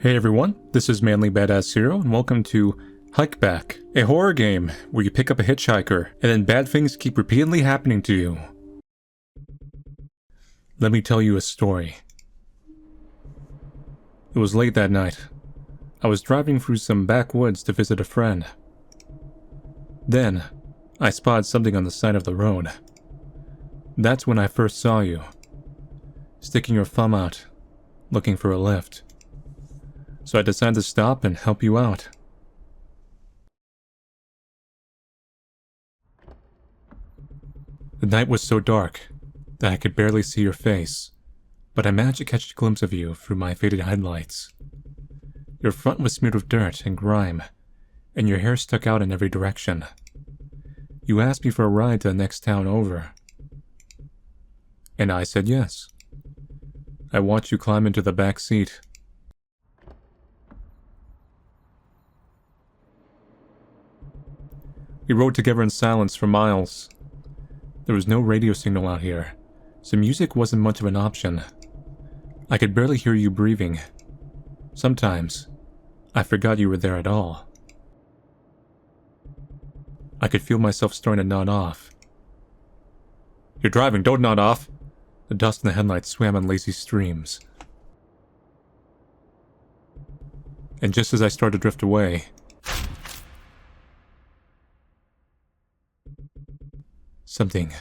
Hey everyone, this is Manly Badass Zero, and welcome to HIKEBACK, a horror game where you pick up a hitchhiker, and then bad things keep repeatedly happening to you. Let me tell you a story. It was late that night. I was driving through some backwoods to visit a friend. Then, I spotted something on the side of the road. That's when I first saw you, sticking your thumb out, looking for a lift. So I decided to stop and help you out. The night was so dark that I could barely see your face, but I managed to catch a glimpse of you through my faded headlights. Your front was smeared with dirt and grime, and your hair stuck out in every direction. You asked me for a ride to the next town over, and I said yes. I watched you climb into the back seat. We rode together in silence for miles. There was no radio signal out here, so music wasn't much of an option. I could barely hear you breathing. Sometimes, I forgot you were there at all. I could feel myself starting to nod off. You're driving, don't nod off! The dust in the headlights swam in lazy streams. And just as I started to drift away, something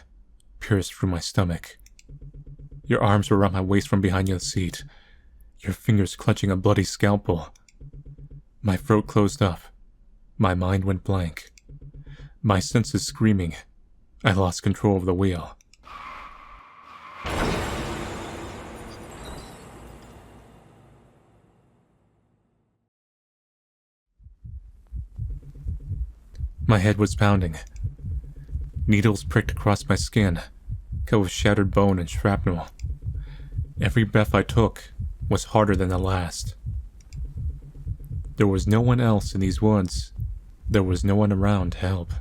pierced through my stomach. Your arms were around my waist from behind the seat, your fingers clutching a bloody scalpel. My throat closed up. My mind went blank. My senses screaming. I lost control of the wheel. My head was pounding. Needles pricked across my skin, cut with shattered bone and shrapnel. Every breath I took was harder than the last. There was no one else in these woods. There was no one around to help.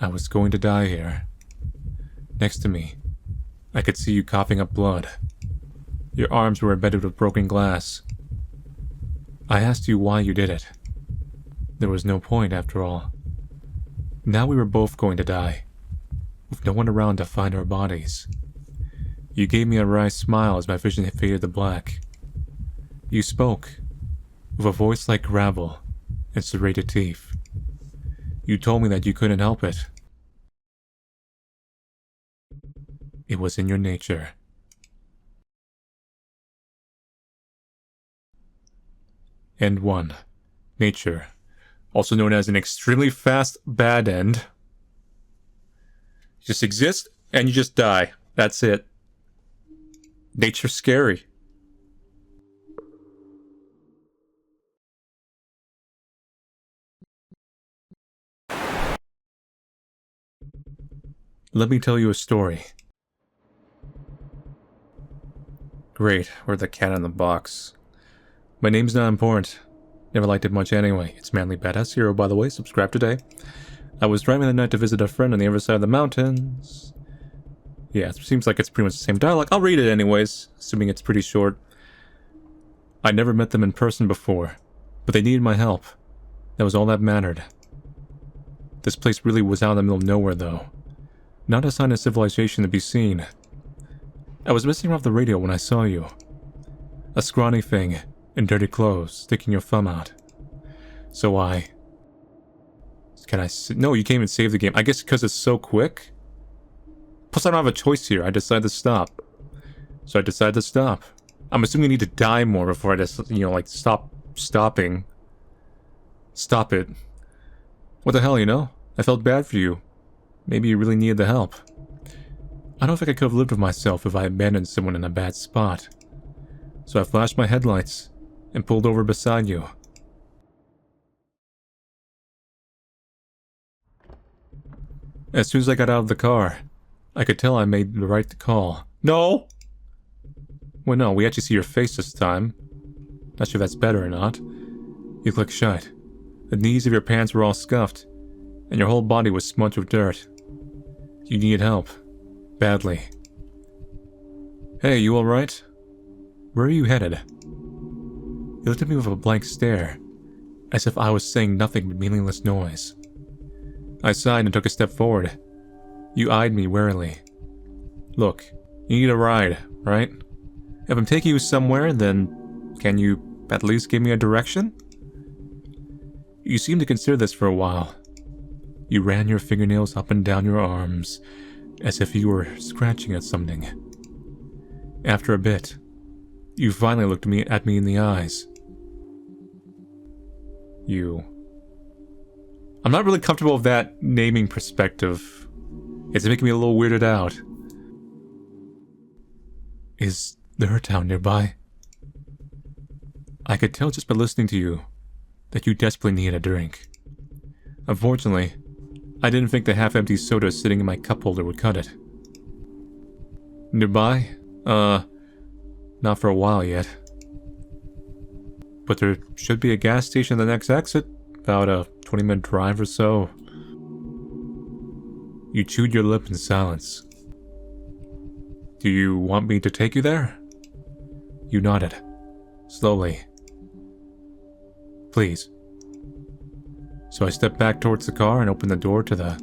I was going to die here. Next to me, I could see you coughing up blood. Your arms were embedded with broken glass. I asked you why you did it. There was no point, after all. Now we were both going to die, with no one around to find our bodies. You gave me a wry smile as my vision faded to black. You spoke, with a voice like gravel and serrated teeth. You told me that you couldn't help it. It was in your nature. End 1. Nature. Also known as an extremely fast bad end. You just exist, and you just die. That's it. Nature's scary. Let me tell you a story. Great, we're the cat in the box. My name's not important. Never liked it much anyway. It's Manly Badass Zero, by the way. Subscribe today. I was driving the night to visit a friend on the other side of the mountains. Yeah, it seems like it's pretty much the same dialogue. I'll read it anyways, assuming it's pretty short. I never met them in person before, but they needed my help. That was all that mattered. This place really was out in the middle of nowhere, though. Not a sign of civilization to be seen. I was messing around with the radio when I saw you. A scrawny thing in dirty clothes, sticking your thumb out. So no, you can't even save the game. I guess because it's so quick? Plus I don't have a choice here. I decided to stop. So I decided to stop. I'm assuming I need to die more before I just, stop stopping. Stop it. What the hell, I felt bad for you. Maybe you really needed the help. I don't think I could have lived with myself if I abandoned someone in a bad spot. So I flashed my headlights and pulled over beside you. As soon as I got out of the car, I could tell I made the right call. No! Well, no, we actually see your face this time. Not sure if that's better or not. You clicked shut. The knees of your pants were all scuffed, and your whole body was smudged with dirt. You needed help. Badly. Hey, you alright? Where are you headed? He looked at me with a blank stare, as if I was saying nothing but meaningless noise. I sighed and took a step forward. You eyed me warily. Look, you need a ride, right? If I'm taking you somewhere, then can you at least give me a direction? You seemed to consider this for a while. You ran your fingernails up and down your arms, as if you were scratching at something. After a bit, you finally looked at me in the eyes. I'm not really comfortable with that naming perspective. It's making me a little weirded out. Is there a town nearby? I could tell just by listening to you that you desperately need a drink. Unfortunately, I didn't think the half-empty soda sitting in my cup holder would cut it. Nearby? Not for a while yet. But there should be a gas station at the next exit, about a 20-minute drive or so. You chewed your lip in silence. Do you want me to take you there? You nodded, slowly. Please. So I stepped back towards the car and opened the door to the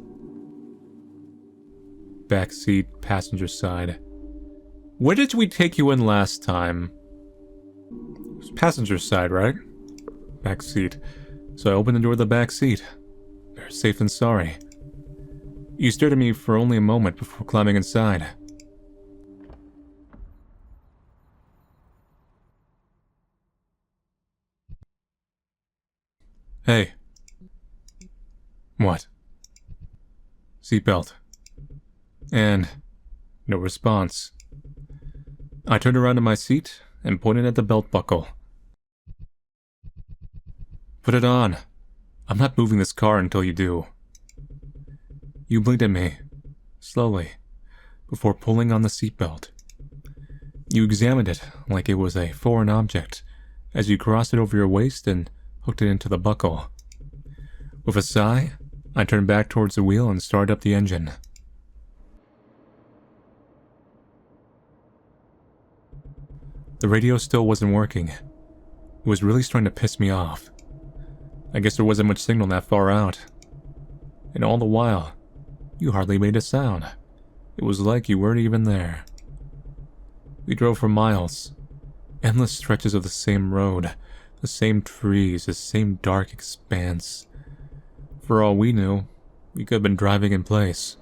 back seat, passenger side. Where did we take you in last time? It was passenger side, right? Back seat. So I opened the door of the back seat. Very safe and sorry. You stared at me for only a moment before climbing inside. Hey. What? Seatbelt. And no response. I turned around in my seat and pointed at the belt buckle. Put it on. I'm not moving this car until you do. You blinked at me, slowly, before pulling on the seatbelt. You examined it like it was a foreign object as you crossed it over your waist and hooked it into the buckle. With a sigh, I turned back towards the wheel and started up the engine. The radio still wasn't working. It was really starting to piss me off. I guess there wasn't much signal that far out. And all the while, you hardly made a sound. It was like you weren't even there. We drove for miles. Endless stretches of the same road, the same trees, the same dark expanse. For all we knew, we could have been driving in place.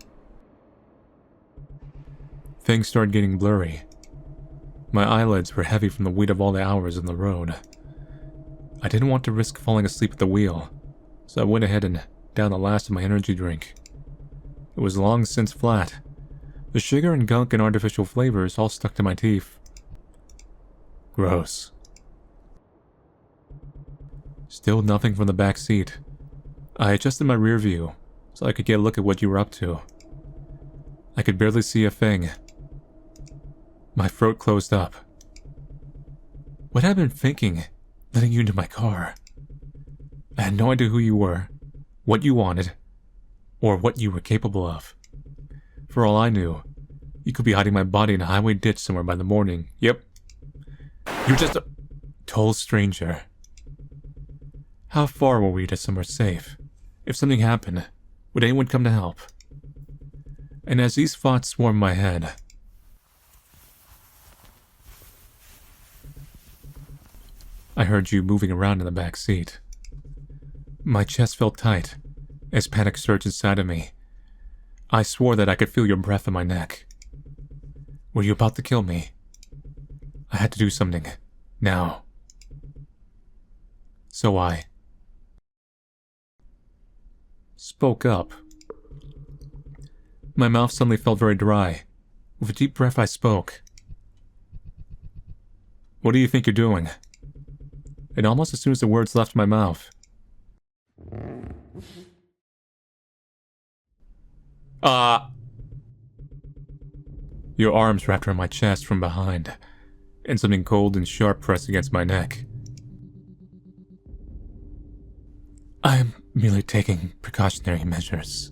Things started getting blurry. My eyelids were heavy from the weight of all the hours on the road. I didn't want to risk falling asleep at the wheel, so I went ahead and downed the last of my energy drink. It was long since flat. The sugar and gunk and artificial flavors all stuck to my teeth. Gross. Still nothing from the back seat. I adjusted my rear view so I could get a look at what you were up to. I could barely see a thing. My throat closed up. What had I been thinking, letting you into my car? I had no idea who you were, what you wanted, or what you were capable of. For all I knew, you could be hiding my body in a highway ditch somewhere by the morning. Yep. You're just a total stranger. How far were we to somewhere safe? If something happened, would anyone come to help? And as these thoughts swarmed my head, I heard you moving around in the back seat. My chest felt tight as panic surged inside of me. I swore that I could feel your breath in my neck. Were you about to kill me? I had to do something. Now. So I spoke up. My mouth suddenly felt very dry. With a deep breath, I spoke. What do you think you're doing? And almost as soon as the words left my mouth, your arms wrapped around my chest from behind, and something cold and sharp pressed against my neck. I am merely taking precautionary measures.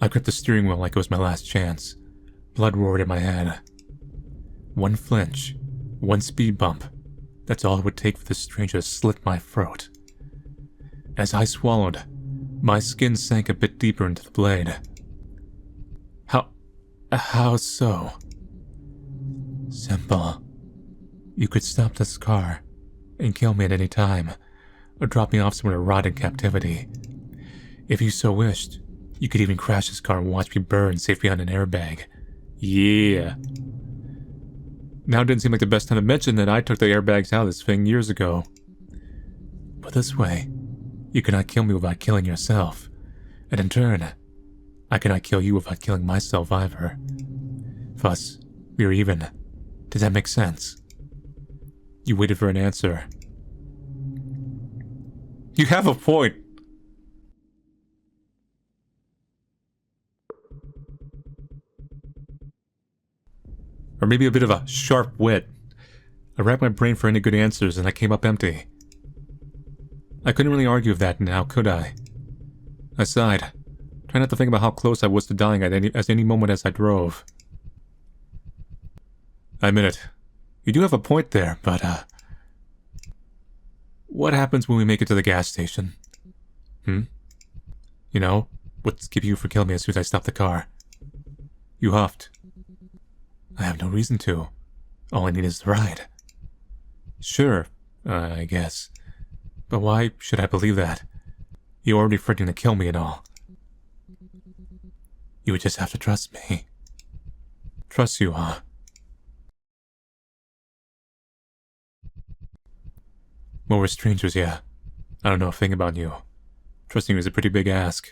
I gripped the steering wheel like it was my last chance. Blood roared in my head. One flinch, one speed bump, That's all it would take for this stranger to slit my throat. As I swallowed, my skin sank a bit deeper into the blade. How so? Simple. You could stop this car and kill me at any time, or drop me off somewhere to rot in captivity. If you so wished, you could even crash this car and watch me burn safe behind an airbag. Yeah. Now it didn't seem like the best time to mention that I took the airbags out of this thing years ago. But this way, you cannot kill me without killing yourself. And in turn, I cannot kill you without killing myself either. Thus, we're even. Does that make sense? You waited for an answer. You have a point. Or maybe a bit of a sharp wit. I racked my brain for any good answers and I came up empty. I couldn't really argue with that now, could I? I sighed, trying not to think about how close I was to dying at any moment as I drove. I admit it. You do have a point there, but, what happens when we make it to the gas station? You know, what's keeping you from killing me as soon as I stop the car? You huffed. I have no reason to. All I need is the ride. Sure, I guess. But why should I believe that? You're already threatening to kill me and all. You would just have to trust me. Trust you, huh? Well, we're strangers, yeah. I don't know a thing about you. Trusting you is a pretty big ask.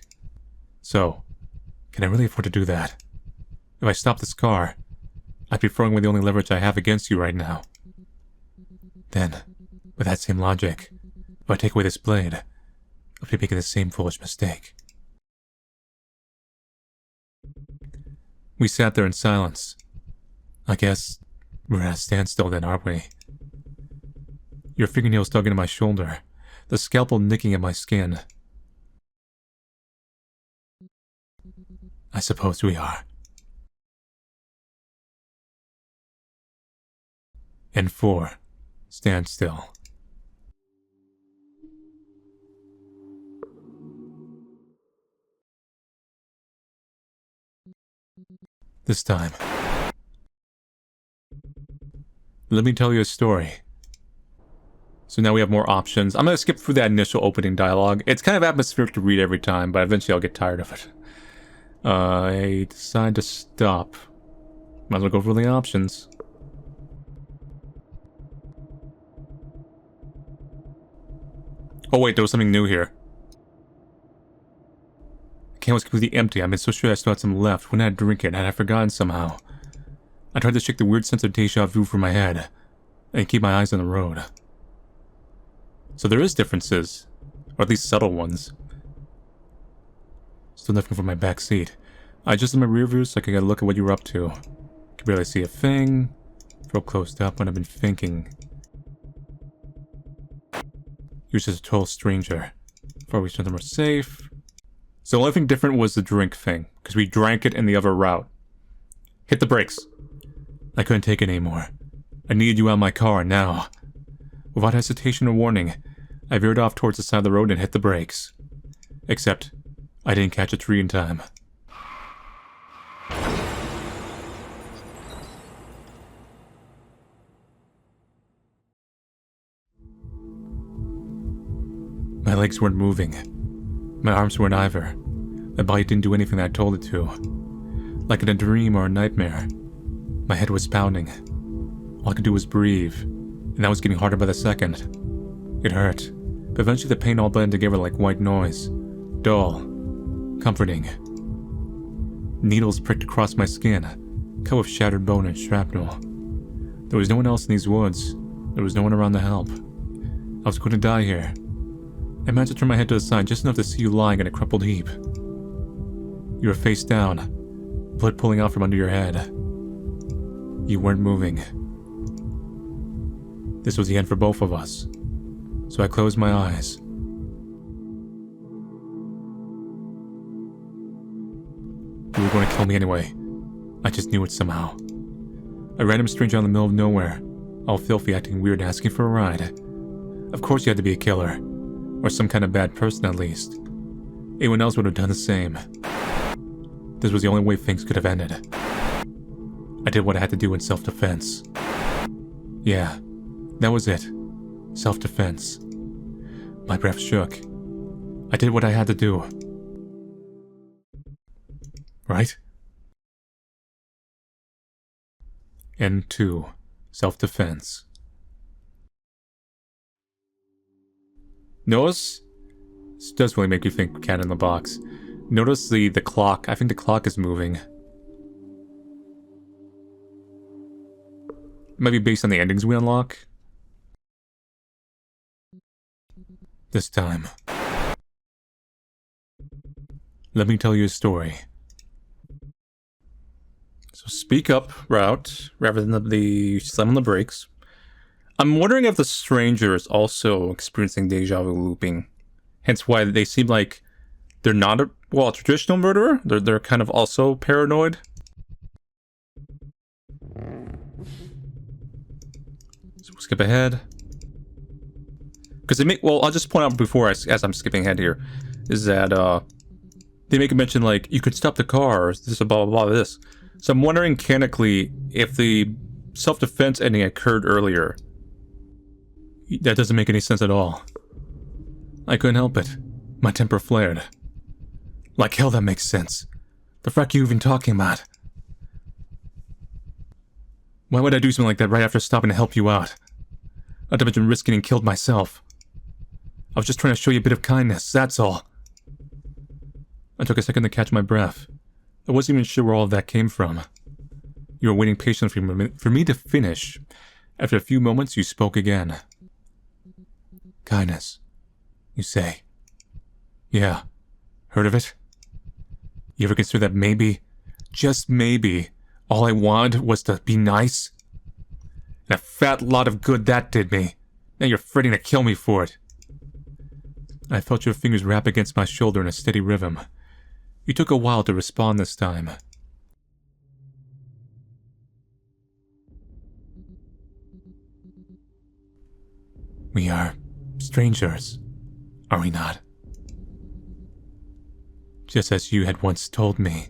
So, can I really afford to do that? If I stop this car, I'd be throwing away the only leverage I have against you right now. Then, with that same logic, if I take away this blade, I'll be making the same foolish mistake. We sat there in silence. I guess we're at a standstill then, aren't we? Your fingernails dug into my shoulder, the scalpel nicking at my skin. I suppose we are. And 4. Stand still. This time, let me tell you a story. So now we have more options. I'm going to skip through that initial opening dialogue. It's kind of atmospheric to read every time, but eventually I'll get tired of it. I decide to stop. Might as well go for the options. Oh wait, there was something new here. The can was completely empty. I've been so sure I still had some left. When I drink it, had I forgotten somehow? I tried to shake the weird sense of deja vu from my head, and keep my eyes on the road. So there is differences, or at least subtle ones. Still nothing from my back seat. I adjusted my rear view so I could get a look at what you were up to. Could barely see a thing. Felt closed up when I've been thinking. He was just a total stranger. Before we something more safe. So the only thing different was the drink thing, because we drank it in the other route. Hit the brakes. I couldn't take it anymore. I needed you out of my car now. Without hesitation or warning, I veered off towards the side of the road and hit the brakes. Except, I didn't catch a tree in time. My legs weren't moving. My arms weren't either. My body didn't do anything that I told it to. Like in a dream or a nightmare. My head was pounding. All I could do was breathe, and that was getting harder by the second. It hurt, but eventually the pain all blended together like white noise. Dull. Comforting. Needles pricked across my skin, cut with shattered bone and shrapnel. There was no one else in these woods. There was no one around to help. I was going to die here. I managed to turn my head to the side just enough to see you lying in a crumpled heap. You were face down, blood pooling out from under your head. You weren't moving. This was the end for both of us, so I closed my eyes. You were going to kill me anyway. I just knew it somehow. A random stranger out in the middle of nowhere, all filthy, acting weird, asking for a ride. Of course you had to be a killer. Or some kind of bad person, at least. Anyone else would have done the same. This was the only way things could have ended. I did what I had to do in self-defense. Yeah, that was it. Self-defense. My breath shook. I did what I had to do. Right? N2. Self-defense. Notice? This does really make you think cat in the box. Notice the clock. I think the clock is moving. It might be based on the endings we unlock. This time. Let me tell you a story. So speak up, route, rather than the slam on the brakes. I'm wondering if the stranger is also experiencing deja vu looping. Hence why they seem like they're not a traditional murderer. They're kind of also paranoid. So we'll skip ahead. Because they make, well, I'll just point out before, as I'm skipping ahead here, is that they make a mention like, you could stop the car, or this, blah, blah, blah, this. So I'm wondering, mechanically, if the self-defense ending occurred earlier. That doesn't make any sense at all. I couldn't help it. My temper flared. Like hell that makes sense. The fuck are you even talking about? Why would I do something like that right after stopping to help you out? Not to mention risking getting killed myself. I was just trying to show you a bit of kindness, that's all. I took a second to catch my breath. I wasn't even sure where all of that came from. You were waiting patiently for me to finish. After a few moments, you spoke again. Kindness, you say. Yeah, heard of it? You ever consider that maybe, just maybe, all I wanted was to be nice? And a fat lot of good that did me. Now you're fretting to kill me for it. I felt your fingers wrap against my shoulder in a steady rhythm. You took a while to respond this time. We are strangers, are we not? Just as you had once told me.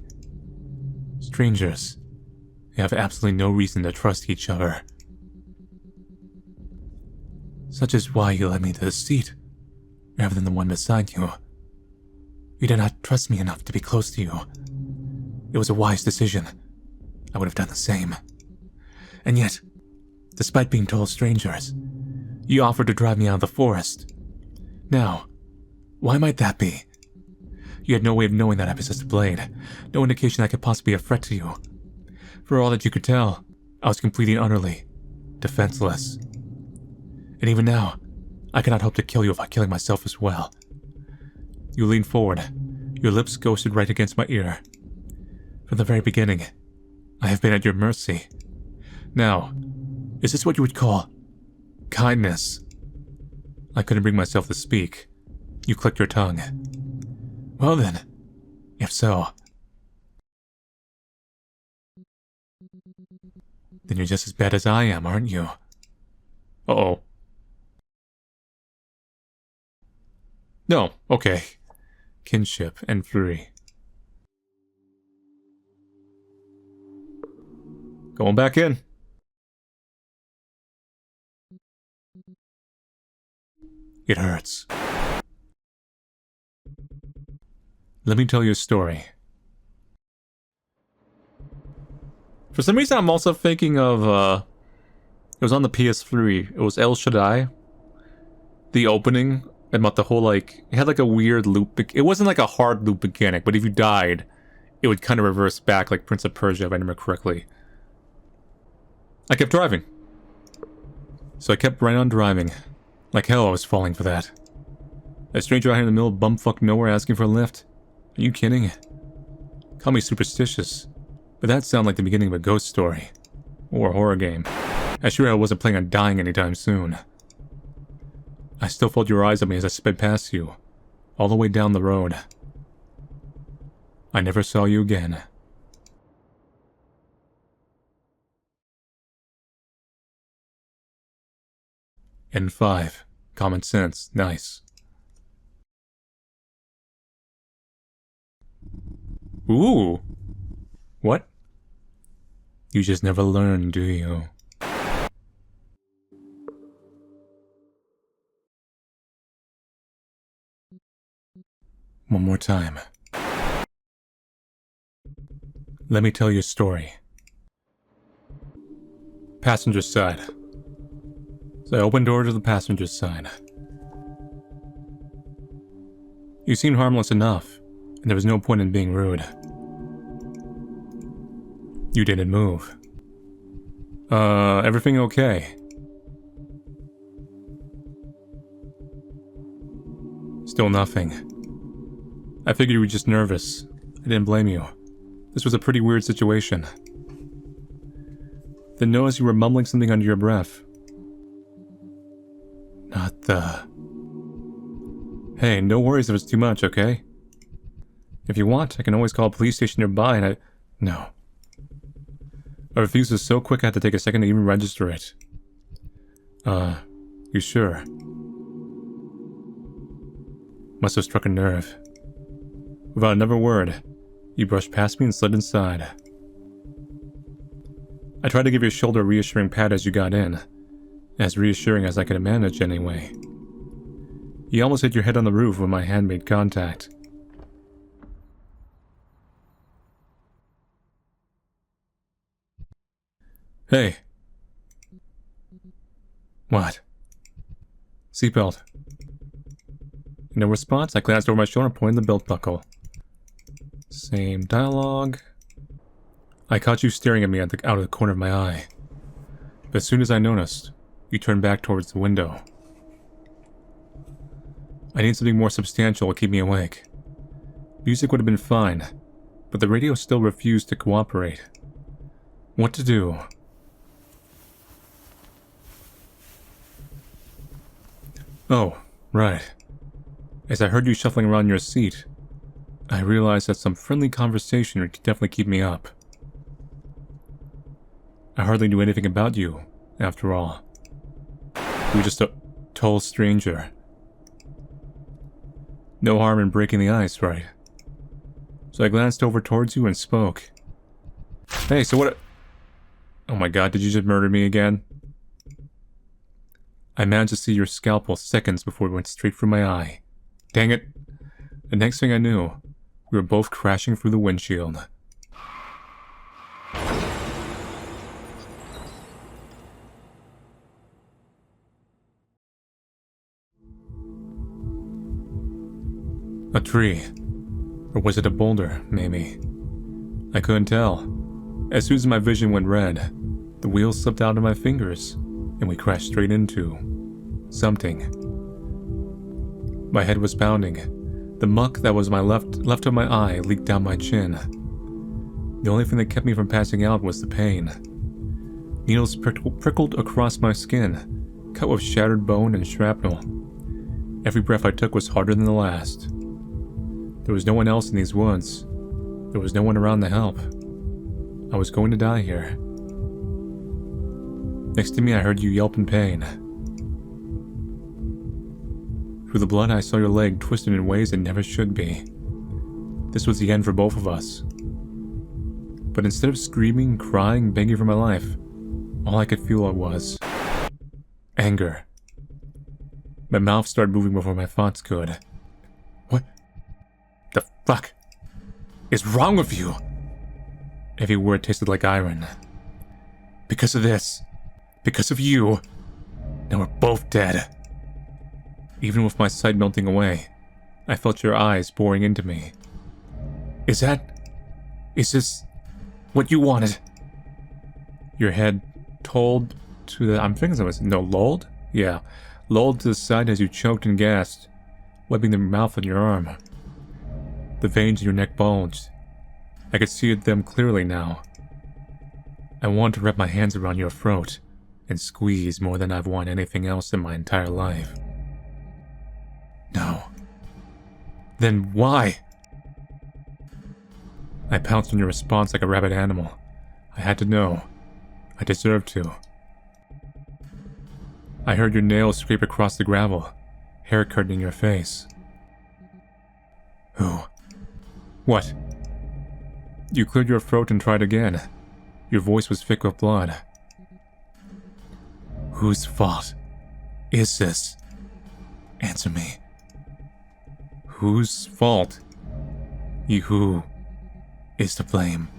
Strangers. They have absolutely no reason to trust each other. Such is why you led me to the seat, rather than the one beside you. You did not trust me enough to be close to you. It was a wise decision. I would have done the same. And yet, despite being total strangers, you offered to drive me out of the forest. Now, why might that be? You had no way of knowing that I possessed a blade, no indication I could possibly be a threat to you. For all that you could tell, I was completely and utterly defenseless. And even now, I cannot hope to kill you without killing myself as well. You leaned forward, your lips ghosted right against my ear. From the very beginning, I have been at your mercy. Now, is this what you would call kindness? I couldn't bring myself to speak. You clicked your tongue. Well then, if so, then you're just as bad as I am, aren't you? Uh-oh. No, okay. Kinship and Fury. Going back in. It hurts. Let me tell you a story. For some reason, I'm also thinking of, it was on the PS3. It was El Shaddai. The opening, about the whole, like, it had like a weird loop. It wasn't like a hard loop mechanic, but if you died, it would kind of reverse back like Prince of Persia, if I remember correctly. I kept driving. So I kept right on driving. Like hell, I was falling for that. A stranger out here in the middle of bumfuck nowhere asking for a lift. Are you kidding? Call me superstitious, but that sounded like the beginning of a ghost story. Or a horror game. I sure I wasn't planning on dying anytime soon. I still felt your eyes on me as I sped past you, all the way down the road. I never saw you again. And 5. Common sense. Nice. Ooh! What? You just never learn, do you? One more time. Let me tell you a story. Passenger side. So I opened door to the passenger side. You seemed harmless enough, and there was no point in being rude. You didn't move. Everything okay? Still nothing. I figured you were just nervous. I didn't blame you. This was a pretty weird situation. Then noticed you were mumbling something under your breath. Not the... Hey, no worries if it's too much, okay? If you want, I can always call a police station nearby and I... No. I refused it so quick I had to take a second to even register it. You sure? Must have struck a nerve. Without another word, you brushed past me and slid inside. I tried to give your shoulder a reassuring pat as you got in. As reassuring as I could manage, anyway. You almost hit your head on the roof when my hand made contact. Hey. What? Seatbelt. No response, I glanced over my shoulder and pointed the belt buckle. Same dialogue. I caught you staring at me out of the corner of my eye. But as soon as I noticed, you turned back towards the window. I need something more substantial to keep me awake. Music would have been fine, but the radio still refused to cooperate. What to do? Oh, right. As I heard you shuffling around your seat, I realized that some friendly conversation would definitely keep me up. I hardly knew anything about you, after all. You were just a total stranger. No harm in breaking the ice, right? So I glanced over towards you and spoke. Hey, so what? Oh my god, did you just murder me again? I managed to see your scalpel seconds before it went straight through my eye. Dang it. The next thing I knew, we were both crashing through the windshield. A tree. Or was it a boulder, maybe? I couldn't tell. As soon as my vision went red, the wheels slipped out of my fingers, and we crashed straight into... something. My head was pounding. The muck that was left of my eye leaked down my chin. The only thing that kept me from passing out was the pain. Needles prickled across my skin, cut with shattered bone and shrapnel. Every breath I took was harder than the last. There was no one else in these woods. There was no one around to help. I was going to die here. Next to me, I heard you yelp in pain. Through the blood, I saw your leg twisted in ways it never should be. This was the end for both of us. But instead of screaming, crying, begging for my life, all I could feel was anger. My mouth started moving before my thoughts could. What the fuck is wrong with you? Every word tasted like iron. Because of this. Because of you. Now we're both dead. Even with my sight melting away, I felt your eyes boring into me. Is this what you wanted? Your head told to the... I'm thinking it was... No, lulled? Yeah. Lulled to the side as you choked and gasped, wiping the mouth on your arm. The veins in your neck bulged. I could see them clearly now. I wanted to wrap my hands around your throat and squeeze more than I've wanted anything else in my entire life. No. Then why? I pounced on your response like a rabid animal. I had to know. I deserved to. I heard your nails scrape across the gravel, hair curtaining your face. Who? What? You cleared your throat and tried again. Your voice was thick with blood. Whose fault is this? Answer me. Whose fault? Who is to blame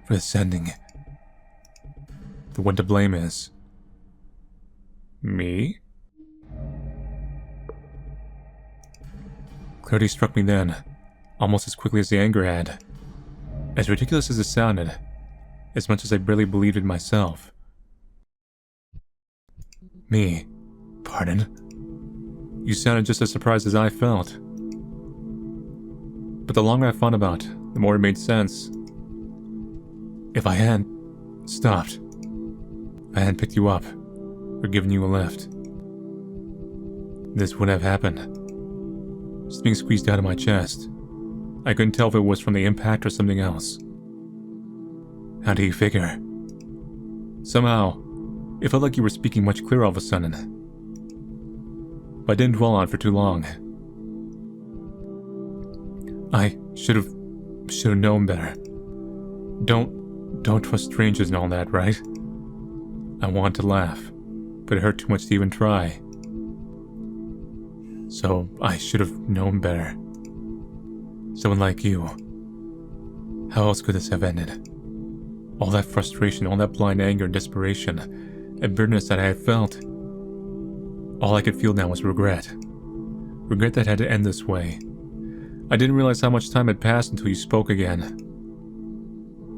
for this ending? The one to blame is... me? Clarity struck me then, almost as quickly as the anger had. As ridiculous as it sounded, as much as I barely believed it myself. Me? Pardon? You sounded just as surprised as I felt. But the longer I thought about it, the more it made sense. If I hadn't stopped, if I hadn't picked you up, or given you a lift, this wouldn't have happened. Just being squeezed out of my chest. I couldn't tell if it was from the impact or something else. How do you figure? Somehow, it felt like you were speaking much clearer all of a sudden. But I didn't dwell on it for too long. I should have known better. Don't trust strangers and all that, right? I wanted to laugh, but it hurt too much to even try. So I should have known better. Someone like you. How else could this have ended? All that frustration, all that blind anger and desperation, and bitterness that I had felt. All I could feel now was regret. Regret that had to end this way. I didn't realize how much time had passed until you spoke again.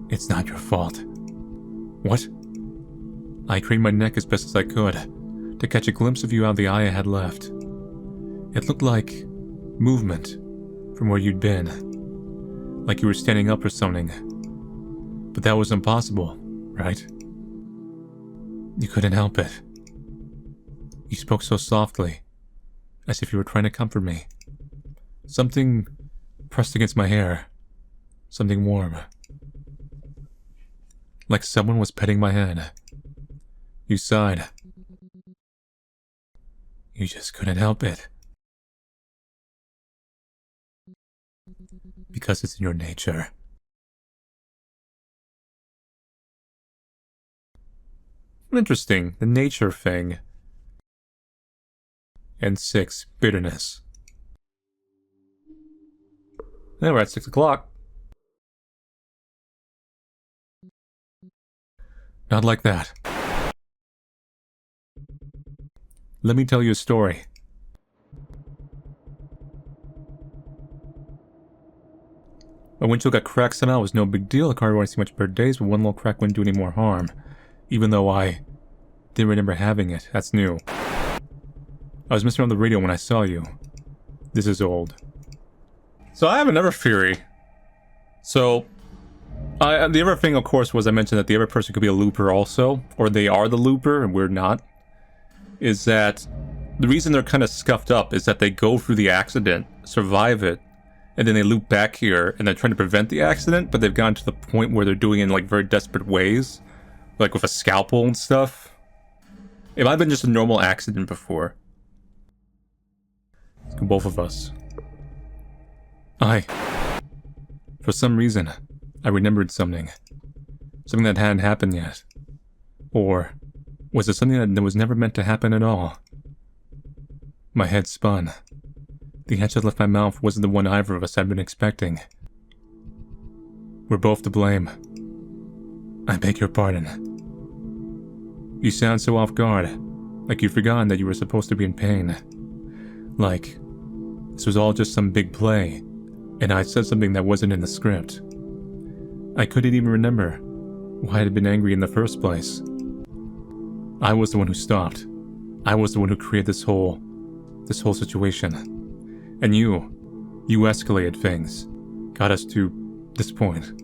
It's not your fault. What? I craned my neck as best as I could, to catch a glimpse of you out of the eye I had left. It looked like movement from where you'd been. Like you were standing up or something. But that was impossible, right? You couldn't help it. You spoke so softly, as if you were trying to comfort me. Something pressed against my hair. Something warm. Like someone was petting my head. You sighed. You just couldn't help it. Because it's in your nature. Interesting, the nature thing. And 6, bitterness. Now we're at 6 o'clock. Not like that. Let me tell you a story. My windshield got cracked somehow. It was no big deal. The car wasn't see much better days, but one little crack wouldn't do any more harm. Even though I didn't remember having it. That's new. I was messing around the radio when I saw you. This is old. So I have another theory. So, the other thing, of course, was I mentioned that the other person could be a looper also. Or they are the looper, and we're not. Is that the reason they're kind of scuffed up is that they go through the accident, survive it, and then they loop back here, and they're trying to prevent the accident, but they've gotten to the point where they're doing it in, like, very desperate ways. Like with a scalpel and stuff. It might have been just a normal accident before. Both of us. For some reason, I remembered something. Something that hadn't happened yet. Or was it something that was never meant to happen at all? My head spun. The answer that left my mouth wasn't the one either of us had been expecting. We're both to blame. I beg your pardon. You sound so off guard, like you'd forgotten that you were supposed to be in pain. Like, this was all just some big play, and I said something that wasn't in the script. I couldn't even remember why I had been angry in the first place. I was the one who stopped. I was the one who created this whole situation. And you escalated things, got us to this point.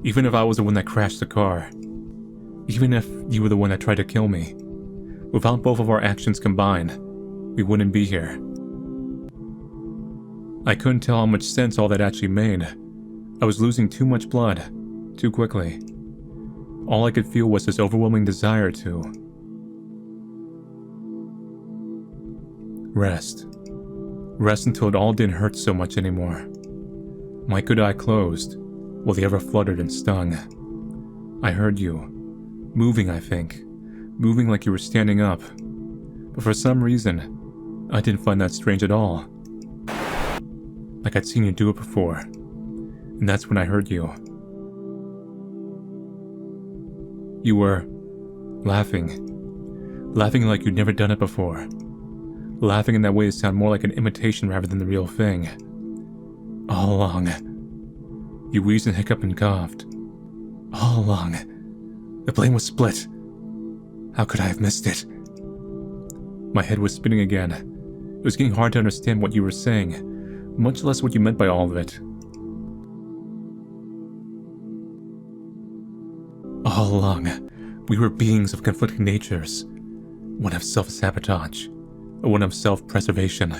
Even if I was the one that crashed the car, even if you were the one that tried to kill me, without both of our actions combined, we wouldn't be here. I couldn't tell how much sense all that actually made. I was losing too much blood, too quickly. All I could feel was this overwhelming desire to Rest. Rest until it all didn't hurt so much anymore. My good eye closed, while the other fluttered and stung. I heard you. Moving, I think. Moving like you were standing up. But for some reason, I didn't find that strange at all. Like I'd seen you do it before. And that's when I heard you. You were laughing. Laughing like you'd never done it before. Laughing in that way to sound more like an imitation rather than the real thing. All along. You wheezed and hiccuped and coughed. All along. The blame was split. How could I have missed it? My head was spinning again. It was getting hard to understand what you were saying, much less what you meant by all of it. All along, we were beings of conflicting natures. One of self-sabotage, and one of self-preservation.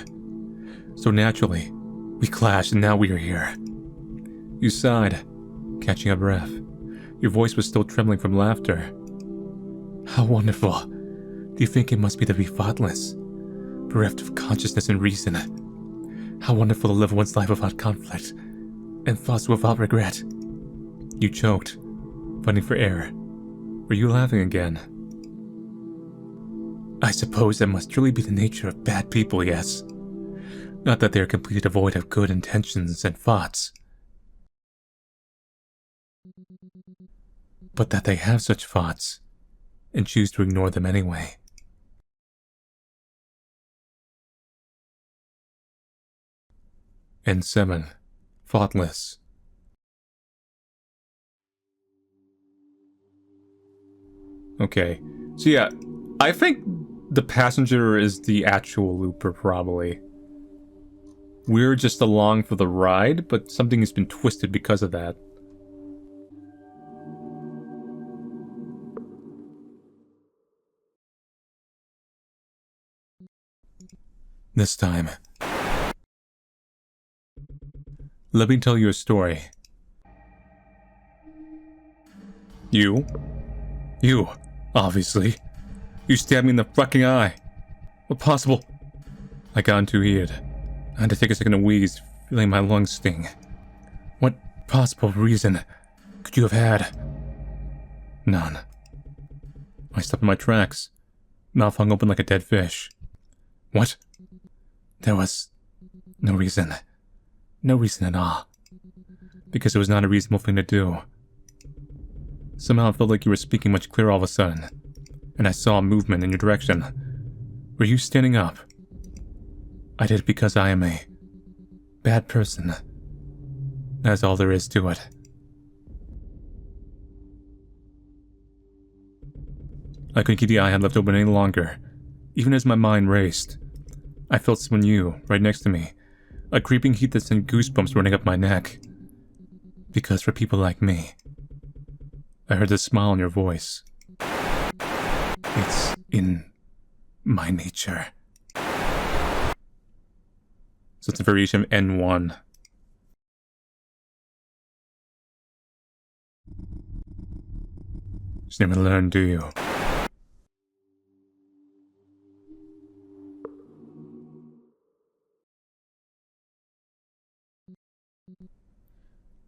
So naturally, we clashed and now we are here. You sighed, catching a breath. Your voice was still trembling from laughter. How wonderful. Do you think it must be to be thoughtless, bereft of consciousness and reason? How wonderful to live one's life without conflict, and thoughts without regret. You choked, fighting for air. Were you laughing again? I suppose that must truly be the nature of bad people, yes. Not that they are completely devoid of good intentions and thoughts, but that they have such thoughts, and choose to ignore them anyway. And 7. Thoughtless. Okay, so yeah, I think the passenger is the actual looper, probably. We're just along for the ride, but something has been twisted because of that. This time, let me tell you a story. You, obviously. You stabbed me in the fucking eye. What possible? I got into heated. I had to take a second to wheeze, feeling my lungs sting. What possible reason could you have had? None. I stopped in my tracks, mouth hung open like a dead fish. What? There was no reason. No reason at all. Because it was not a reasonable thing to do. Somehow it felt like you were speaking much clearer all of a sudden, and I saw a movement in your direction. Were you standing up? I did it because I am a bad person. That's all there is to it. I couldn't keep the eye I had left open any longer, even as my mind raced. I felt someone new, right next to me, a creeping heat that sent goosebumps running up my neck. Because for people like me, I heard the smile in your voice. It's in my nature. So it's a variation of N1. Just never learn, do you?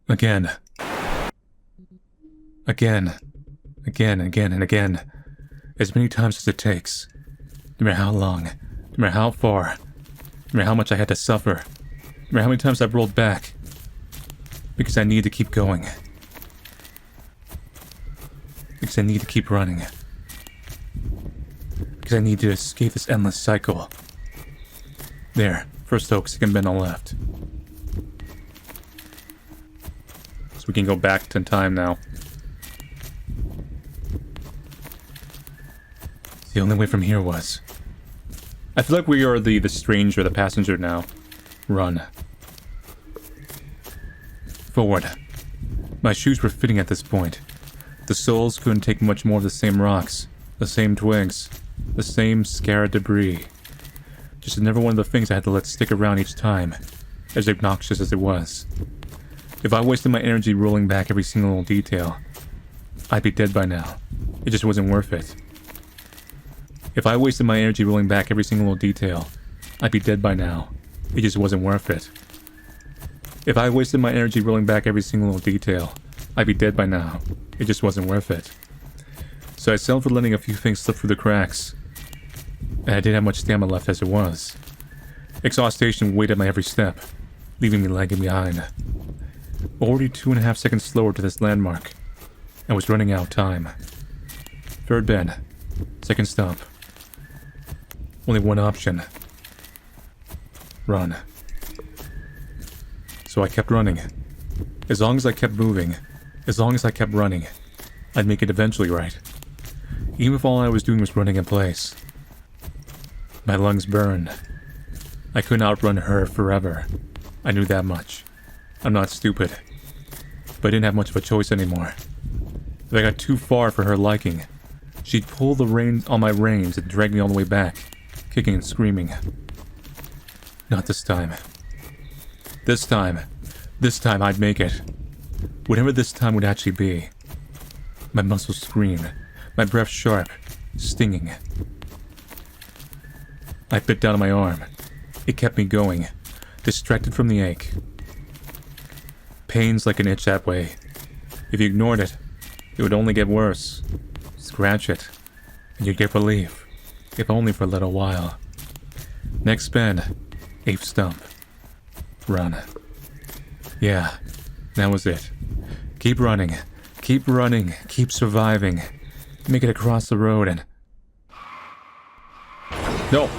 Again. Again. Again, again, and again. As many times as it takes. No matter how long. No matter how far. No matter how much I had to suffer. No matter how many times I've rolled back. Because I need to keep going. Because I need to keep running. Because I need to escape this endless cycle. There. First oak, second bend on the left. So we can go back to time now. The only way from here was... I feel like we are the stranger, the passenger now. Run. Forward. My shoes were fitting at this point. The soles couldn't take much more of the same rocks, the same twigs, the same scarred debris. Just another one of the things I had to let stick around each time, as obnoxious as it was. If I wasted my energy rolling back every single little detail, I'd be dead by now. It just wasn't worth it. If I wasted my energy rolling back every single little detail, I'd be dead by now. It just wasn't worth it. If I wasted my energy rolling back every single little detail, I'd be dead by now. It just wasn't worth it. So I settled for letting a few things slip through the cracks. And I didn't have much stamina left as it was. Exhaustion weighed at my every step, leaving me lagging behind. Already 2.5 seconds slower to this landmark. I was running out of time. Third bend. Second stop. Only one option. Run. So I kept running. As long as I kept moving, as long as I kept running, I'd make it eventually right. Even if all I was doing was running in place. My lungs burned. I couldn't outrun her forever. I knew that much. I'm not stupid. But I didn't have much of a choice anymore. If I got too far for her liking, she'd pull the reins on my reins and drag me all the way back, kicking and screaming. Not this time. This time I'd make it. Whatever this time would actually be. My muscles screamed, my breath sharp, stinging. I bit down on my arm. It kept me going, distracted from the ache. Pain's like an itch that way. If you ignored it, it would only get worse. Scratch it, and you'd get relief, if only for a little while. Next bend, 8th stump. Run. Yeah, that was it. Keep running, keep surviving. Make it across the road and... No!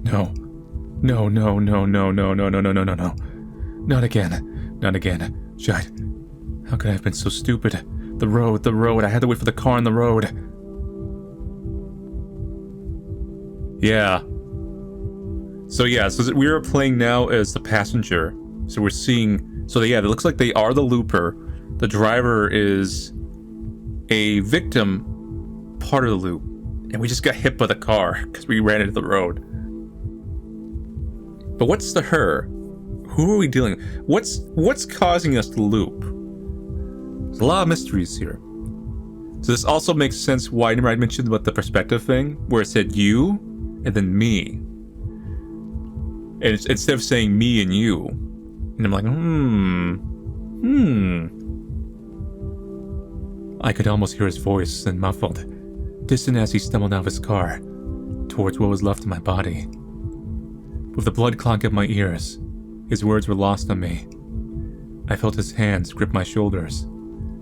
No. No, no, no, no, no, no, no, no, no, no, no. Not again. Not again. Shit. How could I have been so stupid? The road. I had to wait for the car on the road. Yeah. So we are playing now as the passenger. So we're seeing... So yeah, it looks like they are the looper. The driver is a victim, part of the loop. And we just got hit by the car because we ran into the road. But what's the her? Who are we dealing with? What's causing us to loop? There's a lot of mysteries here. So this also makes sense why I mentioned about the perspective thing, where it said you and then me. And it's, instead of saying me and you. And I'm like, I could almost hear his voice and muffled, distant as he stumbled out of his car, towards what was left of my body. With the blood clogging up my ears, his words were lost on me. I felt his hands grip my shoulders,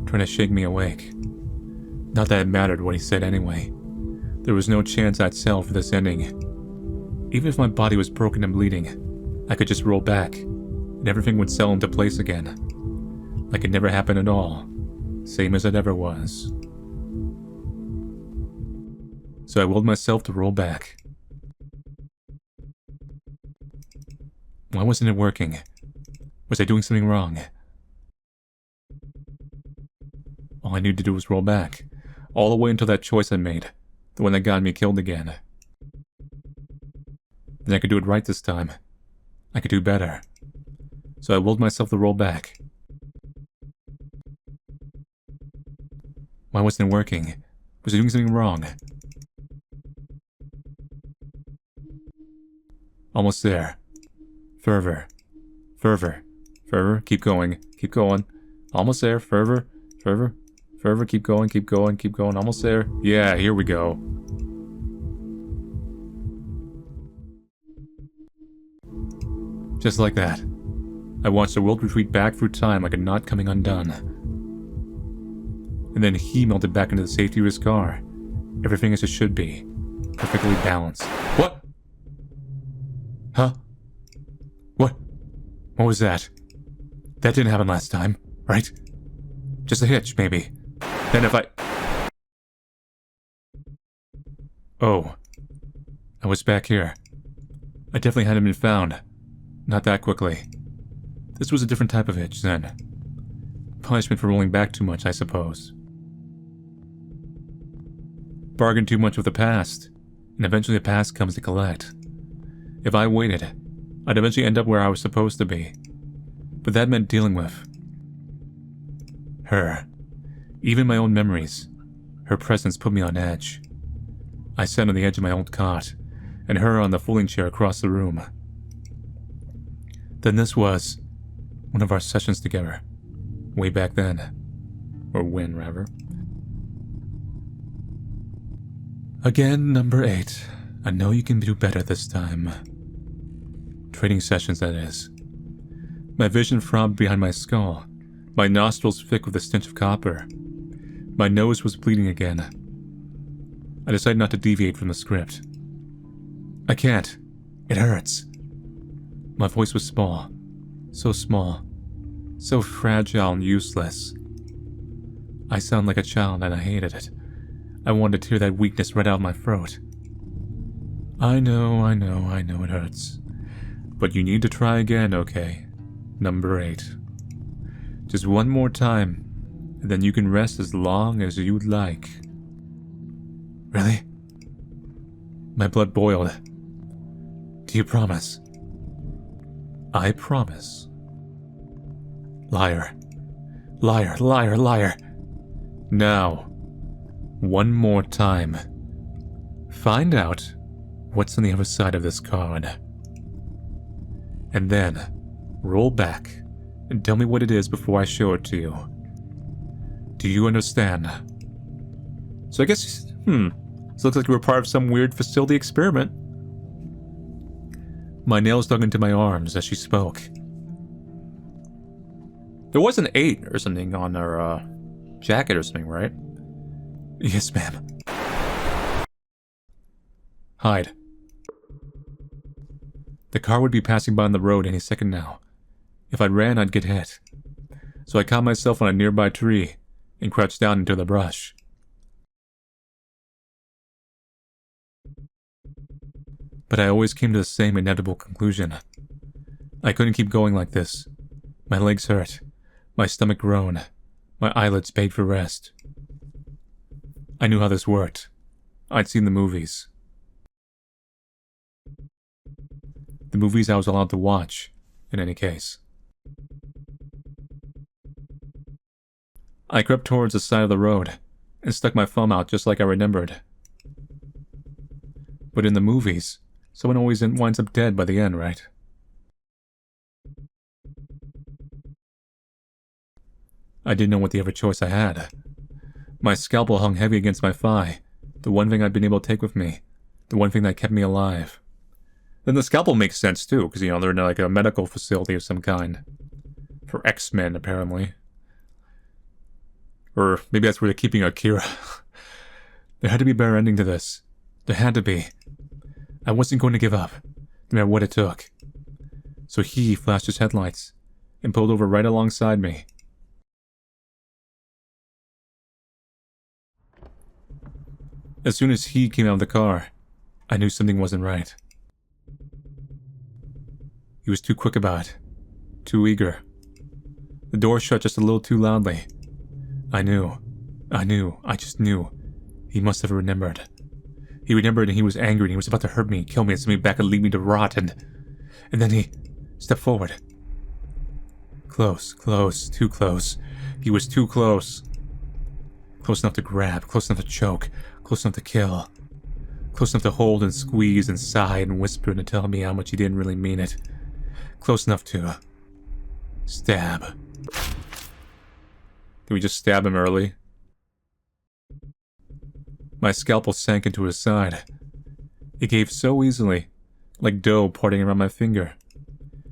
trying to shake me awake. Not that it mattered what he said anyway. There was no chance I'd settle for this ending. Even if my body was broken and bleeding, I could just roll back, and everything would settle into place again. Like it never happened at all, same as it ever was. So I willed myself to roll back. Why wasn't it working? Was I doing something wrong? All I needed to do was roll back, all the way until that choice I made, the one that got me killed again. Then I could do it right this time. I could do better. So I willed myself to roll back. Why wasn't it working? Was I doing something wrong? Almost there. Fervor. Keep going. Almost there. Fervor. Keep going. Almost there. Yeah, here we go. Just like that. I watched the world retreat back through time like a knot coming undone. And then he melted back into the safety of his car. Everything as it should be. Perfectly balanced. What? Huh? What was that? That didn't happen last time, right? Just a hitch, maybe. Then if I... Oh. I was back here. I definitely hadn't been found. Not that quickly. This was a different type of hitch, then. Punishment for rolling back too much, I suppose. Bargained too much with the past, and eventually the past comes to collect. If I waited, I'd eventually end up where I was supposed to be. But that meant dealing with Her. Even my own memories. Her presence put me on edge. I sat on the edge of my old cot, and her on the folding chair across the room. Then this was one of our sessions together. Way back then. Or when, rather. Again, number 8. I know you can do better this time. Training sessions, that is. My vision throbbed behind my skull, my nostrils thick with the stench of copper. My nose was bleeding again. I decided not to deviate from the script. I can't. It hurts. My voice was small. So small. So fragile and useless. I sound like a child and I hated it. I wanted to tear that weakness right out of my throat. I know it hurts. But you need to try again, okay? Number 8. Just one more time, and then you can rest as long as you'd like. Really? My blood boiled. Do you promise? I promise. Liar. Liar, liar, liar. Now, one more time. Find out what's on the other side of this card. And then, roll back and tell me what it is before I show it to you. Do you understand? So I guess, this looks like you were part of some weird facility experiment. My nails dug into my arms as she spoke. There was an 8 or something on her, jacket or something, right? Yes, ma'am. Hide. The car would be passing by on the road any second now. If I ran, I'd get hit. So I caught myself on a nearby tree and crouched down into the brush. But I always came to the same inevitable conclusion. I couldn't keep going like this. My legs hurt. My stomach groaned. My eyelids begged for rest. I knew how this worked. I'd seen the movies. The movies I was allowed to watch, in any case. I crept towards the side of the road and stuck my thumb out just like I remembered. But in the movies, someone always winds up dead by the end, right? I didn't know what the other choice I had. My scalpel hung heavy against my thigh, the one thing I'd been able to take with me, the one thing that kept me alive. Then the scalpel makes sense too, because, they're in like a medical facility of some kind. For X-Men, apparently. Or maybe that's where they're keeping Akira. There had to be a better ending to this. There had to be. I wasn't going to give up, no matter what it took. So he flashed his headlights and pulled over right alongside me. As soon as he came out of the car, I knew something wasn't right. He was too quick about it. Too eager. The door shut just a little too loudly. I just knew. He must have remembered. He remembered and he was angry and he was about to hurt me, kill me, and send me back and leave me to rot, and then he stepped forward. Close, too close. He was too close. Close enough to grab, close enough to choke, close enough to kill. Close enough to hold and squeeze and sigh and whisper and to tell me how much he didn't really mean it. Close enough to stab. Did we just stab him early? My scalpel sank into his side. It gave so easily, like dough parting around my finger.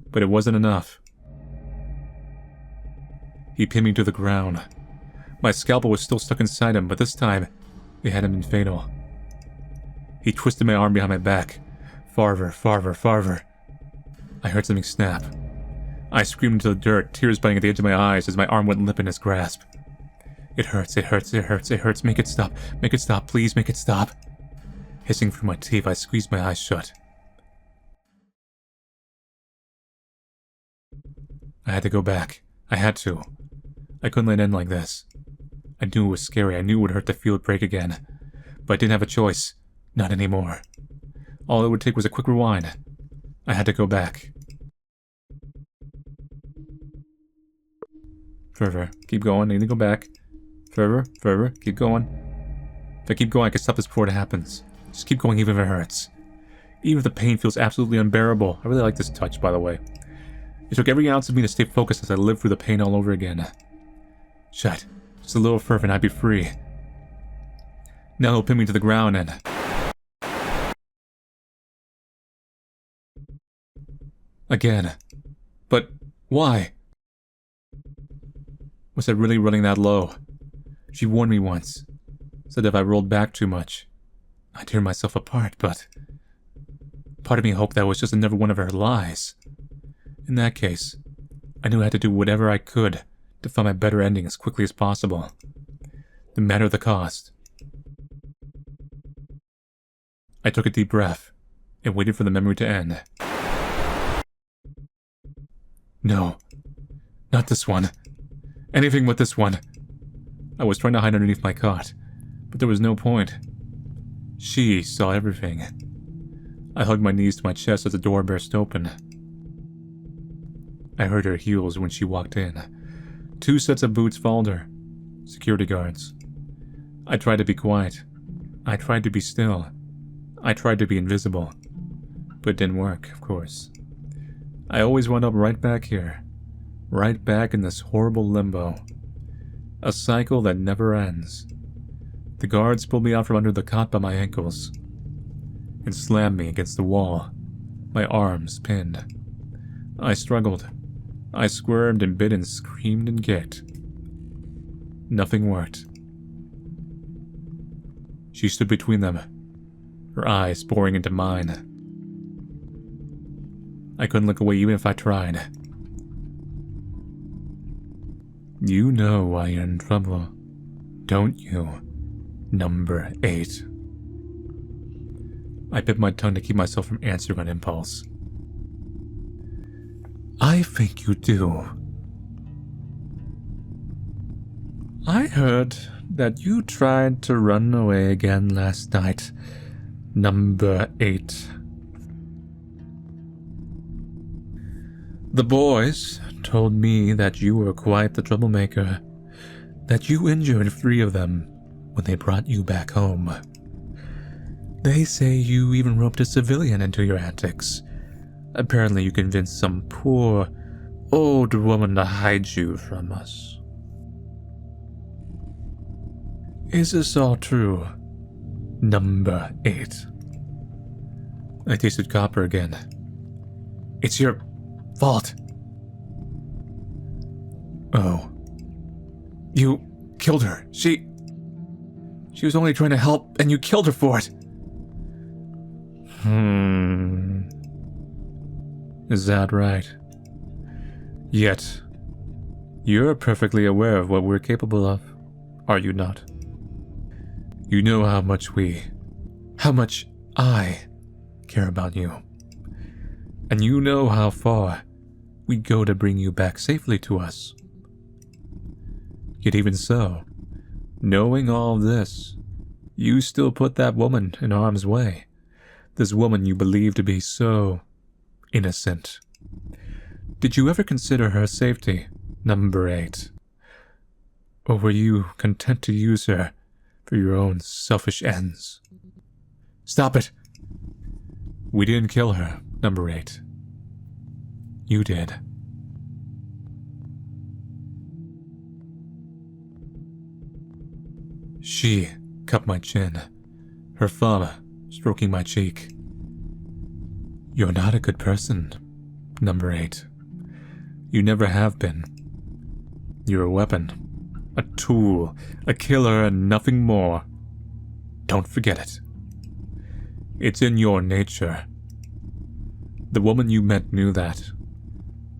But it wasn't enough. He pinned me to the ground. My scalpel was still stuck inside him, but this time, it hadn't been fatal. He twisted my arm behind my back. Farther. I heard something snap. I screamed into the dirt, tears biting at the edge of my eyes as my arm went limp in his grasp. It hurts. Make it stop, please make it stop. Hissing through my teeth, I squeezed my eyes shut. I had to go back. I had to. I couldn't let it end like this. I knew it was scary. I knew it would hurt to feel it break again. But I didn't have a choice. Not anymore. All it would take was a quick rewind. I had to go back. Further. Keep going. I need to go back. Further. Further. Keep going. If I keep going, I can stop this before it happens. Just keep going even if it hurts. Even if the pain feels absolutely unbearable. I really like this touch, by the way. It took every ounce of me to stay focused as I lived through the pain all over again. Shut. Just a little further and I'd be free. Now he'll pin me to the ground and... Again. But why? Was I really running that low? She warned me once. Said if I rolled back too much, I'd tear myself apart, but... Part of me hoped that was just another one of her lies. In that case, I knew I had to do whatever I could to find my better ending as quickly as possible. No matter the cost. I took a deep breath and waited for the memory to end. No. Not this one. Anything but this one. I was trying to hide underneath my cot, but there was no point. She saw everything. I hugged my knees to my chest as the door burst open. I heard her heels when she walked in. 2 sets of boots followed her. Security guards. I tried to be quiet. I tried to be still. I tried to be invisible. But it didn't work, of course. I always wound up right back here. Right back in this horrible limbo. A cycle that never ends. The guards pulled me out from under the cot by my ankles and slammed me against the wall, my arms pinned. I struggled. I squirmed and bit and screamed and kicked. Nothing worked. She stood between them, her eyes boring into mine. I couldn't look away even if I tried. You know why you're in trouble, don't you, number 8? I bit my tongue to keep myself from answering on impulse. I think you do. I heard that you tried to run away again last night, number 8. The boys told me that you were quite the troublemaker, that you injured 3 of them when they brought you back home. They say you even roped a civilian into your antics. Apparently you convinced some poor, old woman to hide you from us. Is this all true, number 8? I tasted copper again. It's your fault. Oh. You killed her. She was only trying to help, and you killed her for it. Is that right? Yet, you're perfectly aware of what we're capable of, are you not? You know how much I care about you. And you know how far we'd go to bring you back safely to us. Yet even so, knowing all this, you still put that woman in harm's way. This woman you believe to be so innocent. Did you ever consider her safety, number 8? Or were you content to use her for your own selfish ends? Stop it! We didn't kill her, number 8. You did. She cupped my chin, her thumb stroking my cheek. You're not a good person, number 8. You never have been. You're a weapon, a tool, a killer, and nothing more. Don't forget it. It's in your nature. The woman you met knew that.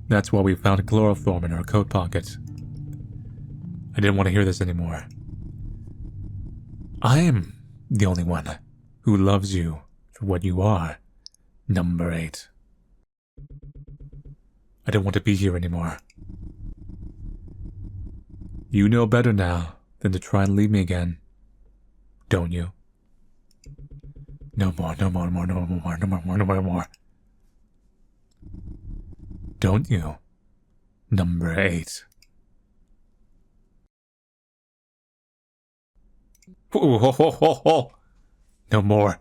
That's why we found chloroform in her coat pocket. I didn't want to hear this anymore. I am the only one who loves you for what you are, number 8. I don't want to be here anymore. You know better now than to try and leave me again, don't you? No more, no more, no more, no more, no more, no more, no more. Don't you, number 8? Ooh, ho, ho, ho, ho. No more.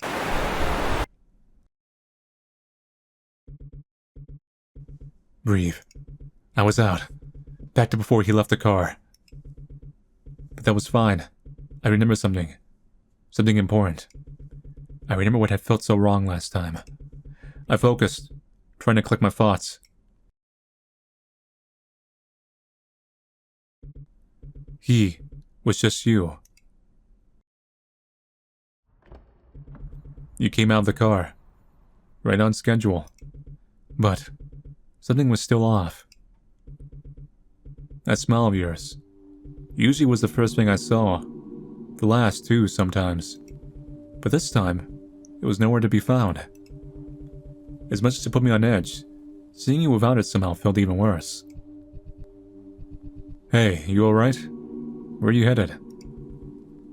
Breathe. I was out. Back to before he left the car. But that was fine. I remember something. Something important. I remember what had felt so wrong last time. I focused, trying to collect my thoughts. He was just you. You came out of the car. Right on schedule. But something was still off. That smile of yours usually was the first thing I saw. The last, too, sometimes. But this time, it was nowhere to be found. As much as it put me on edge, seeing you without it somehow felt even worse. Hey, you alright? Where are you headed?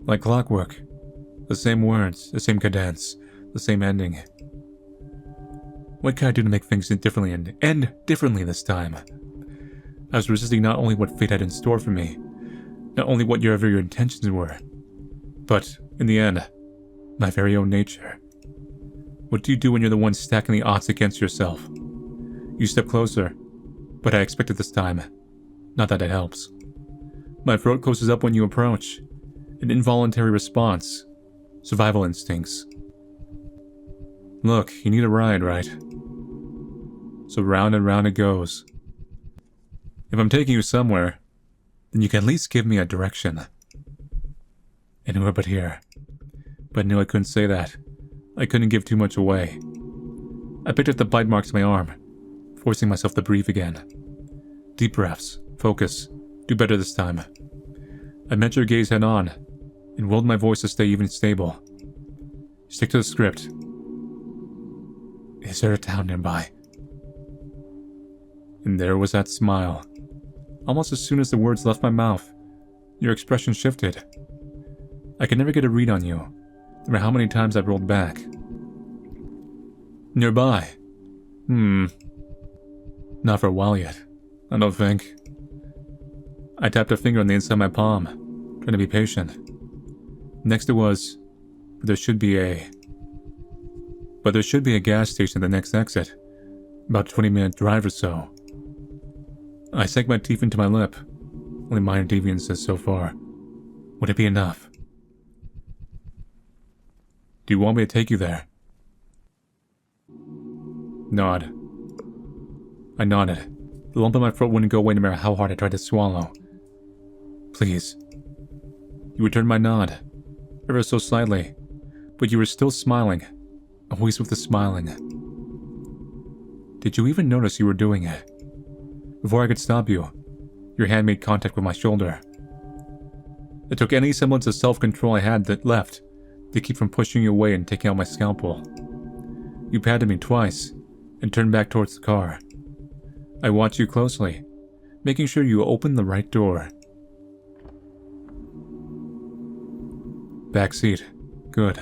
Like clockwork. The same words, the same cadence, the same ending. What can I do to make things differently and end differently this time? I was resisting not only what fate had in store for me, not only what your intentions were, but, in the end, my very own nature. What do you do when you're the one stacking the odds against yourself? You step closer, but I expect it this time. Not that it helps. My throat closes up when you approach. An involuntary response. Survival instincts. Look, you need a ride, right? So round and round it goes. If I'm taking you somewhere, then you can at least give me a direction. Anywhere but here. But I knew I couldn't say that. I couldn't give too much away. I picked up the bite marks on my arm, forcing myself to breathe again. Deep breaths. Focus. Do better this time. I met your gaze head on, and willed my voice to stay even stable. Stick to the script. Is there a town nearby? And there was that smile. Almost as soon as the words left my mouth, your expression shifted. I could never get a read on you, no matter how many times I rolled back. Nearby? Not for a while yet, I don't think. I tapped a finger on the inside of my palm, trying to be patient. Next it was, there should be a gas station at the next exit, about a 20-minute drive or so. I sank my teeth into my lip, only minor deviances so far. Would it be enough? Do you want me to take you there? Nod. I nodded. The lump in my throat wouldn't go away no matter how hard I tried to swallow. Please. You returned my nod, ever so slightly, but you were still smiling, always with the smiling. Did you even notice you were doing it? Before I could stop you, your hand made contact with my shoulder. It took any semblance of self-control I had that left to keep from pushing you away and taking out my scalpel. You patted me twice and turned back towards the car. I watched you closely, making sure you opened the right door. Back seat. Good.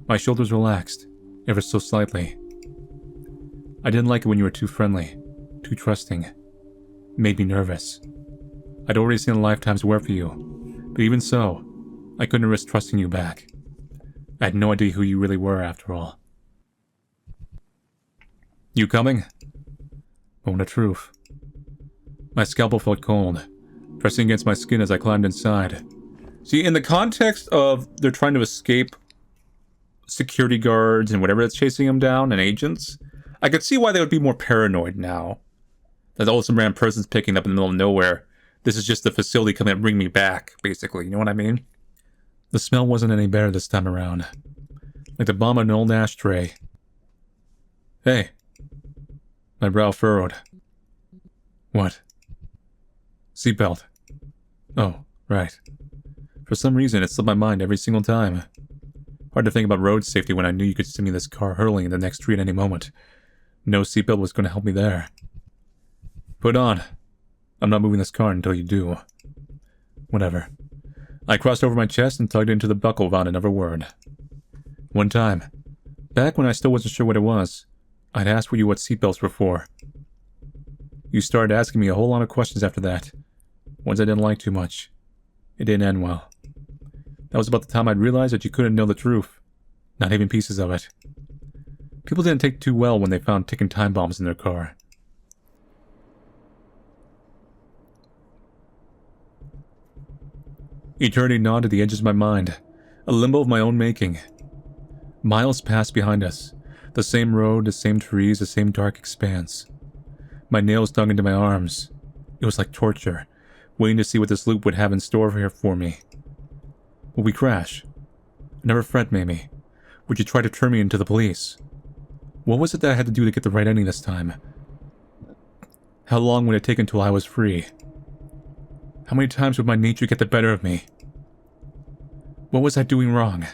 My shoulders relaxed, ever so slightly. I didn't like it when you were too friendly, too trusting. It made me nervous. I'd already seen a lifetime's work for you, but even so, I couldn't risk trusting you back. I had no idea who you really were, after all. You coming? Moment of truth. My scalpel felt cold, pressing against my skin as I climbed inside. See, in the context of they're trying to escape security guards and whatever that's chasing them down and agents, I could see why they would be more paranoid now. That some random person's picking up in the middle of nowhere. This is just the facility coming to bring me back, basically. You know what I mean? The smell wasn't any better this time around. Like the bomb on an old ashtray. Hey. My brow furrowed. What? Seatbelt. Oh, right. For some reason, it slipped my mind every single time. Hard to think about road safety when I knew you could see me this car hurtling in the next tree at any moment. No seatbelt was going to help me there. Put on. I'm not moving this car until you do. Whatever. I crossed over my chest and tugged into the buckle without another word. One time, back when I still wasn't sure what it was, I'd asked you what seatbelts were for. You started asking me a whole lot of questions after that. Ones I didn't like too much. It didn't end well. That was about the time I'd realized that you couldn't know the truth. Not even pieces of it. People didn't take too well when they found ticking time bombs in their car. Eternity gnawed at the edges of my mind, a limbo of my own making. Miles passed behind us. The same road, the same trees, the same dark expanse. My nails dug into my arms. It was like torture, waiting to see what this loop would have in store here for me. Would we crash? Never fret, Mamie. Would you try to turn me into the police? What was it that I had to do to get the right ending this time? How long would it take until I was free? How many times would my nature get the better of me? What was I doing wrong?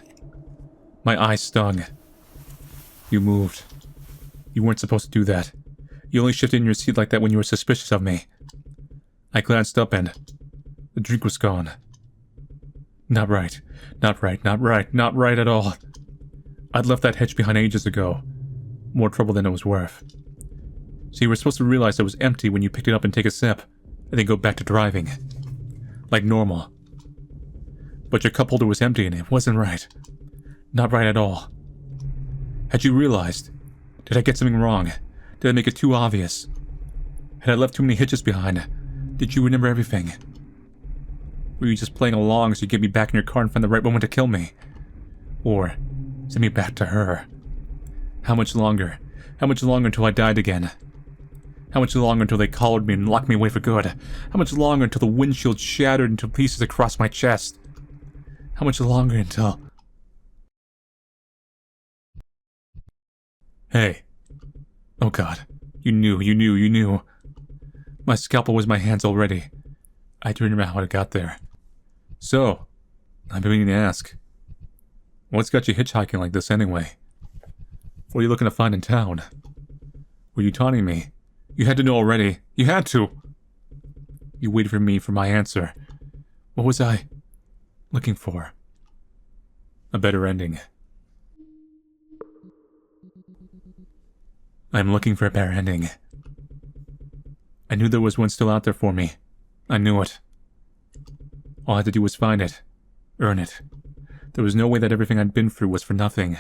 My eyes stung. You moved. You weren't supposed to do that. You only shifted in your seat like that when you were suspicious of me. I glanced up and the drink was gone. Not right. Not right. Not right. Not right at all. I'd left that hitch behind ages ago. More trouble than it was worth. So you were supposed to realize it was empty when you picked it up and take a sip, and then go back to driving. Like normal. But your cup holder was empty and it wasn't right. Not right at all. Had you realized? Did I get something wrong? Did I make it too obvious? Had I left too many hitches behind? Did you remember everything? Were you just playing along so you get me back in your car and find the right moment to kill me? Or send me back to her? How much longer? How much longer until I died again? How much longer until they collared me and locked me away for good? How much longer until the windshield shattered into pieces across my chest? How much longer until... Hey. Oh God. You knew. My scalpel was in my hands already. I don't remember how it got there. So, I've been meaning to ask. What's got you hitchhiking like this anyway? What are you looking to find in town? Were you taunting me? You had to know already. You had to! You waited for me for my answer. What was I looking for? A better ending. I'm looking for a better ending. I knew there was one still out there for me. I knew it. All I had to do was find it. Earn it. There was no way that everything I'd been through was for nothing.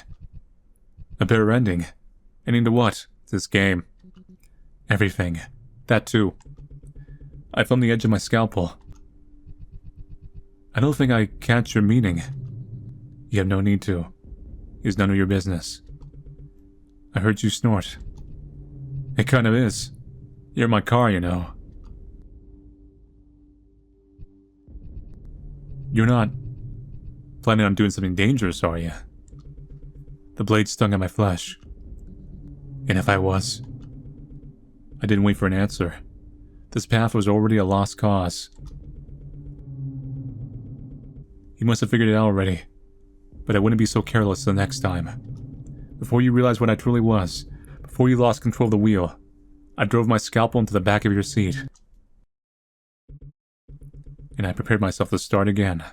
A better ending? Ending to what? This game. Everything. That too. I filmed the edge of my scalpel. I don't think I catch your meaning. You have no need to. It's none of your business. I heard you snort. It kind of is. You're in my car, you know. You're not planning on doing something dangerous, are you? The blade stung at my flesh. And if I was? I didn't wait for an answer. This path was already a lost cause. You must have figured it out already. But I wouldn't be so careless the next time. Before you realized what I truly was, before you lost control of the wheel, I drove my scalpel into the back of your seat. And I prepared myself to start again.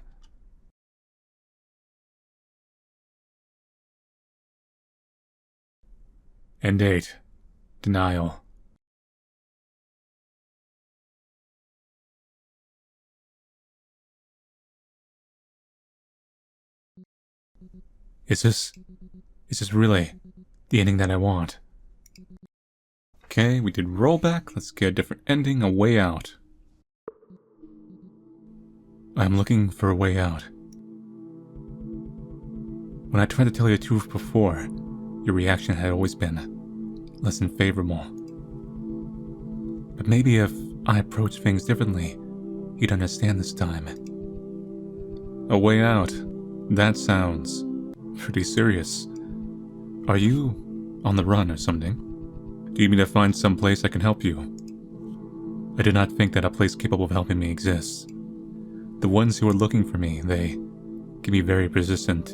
End date. Denial. Is this really the ending that I want? Okay, we did rollback. Let's get a different ending, a way out. I'm looking for a way out. When I tried to tell you the truth before, your reaction had always been less than favorable. But maybe if I approached things differently, you'd understand this time. A way out? That sounds pretty serious. Are you on the run or something? Do you mean to find some place I can help you? I do not think that a place capable of helping me exists. The ones who are looking for me, they can be very persistent.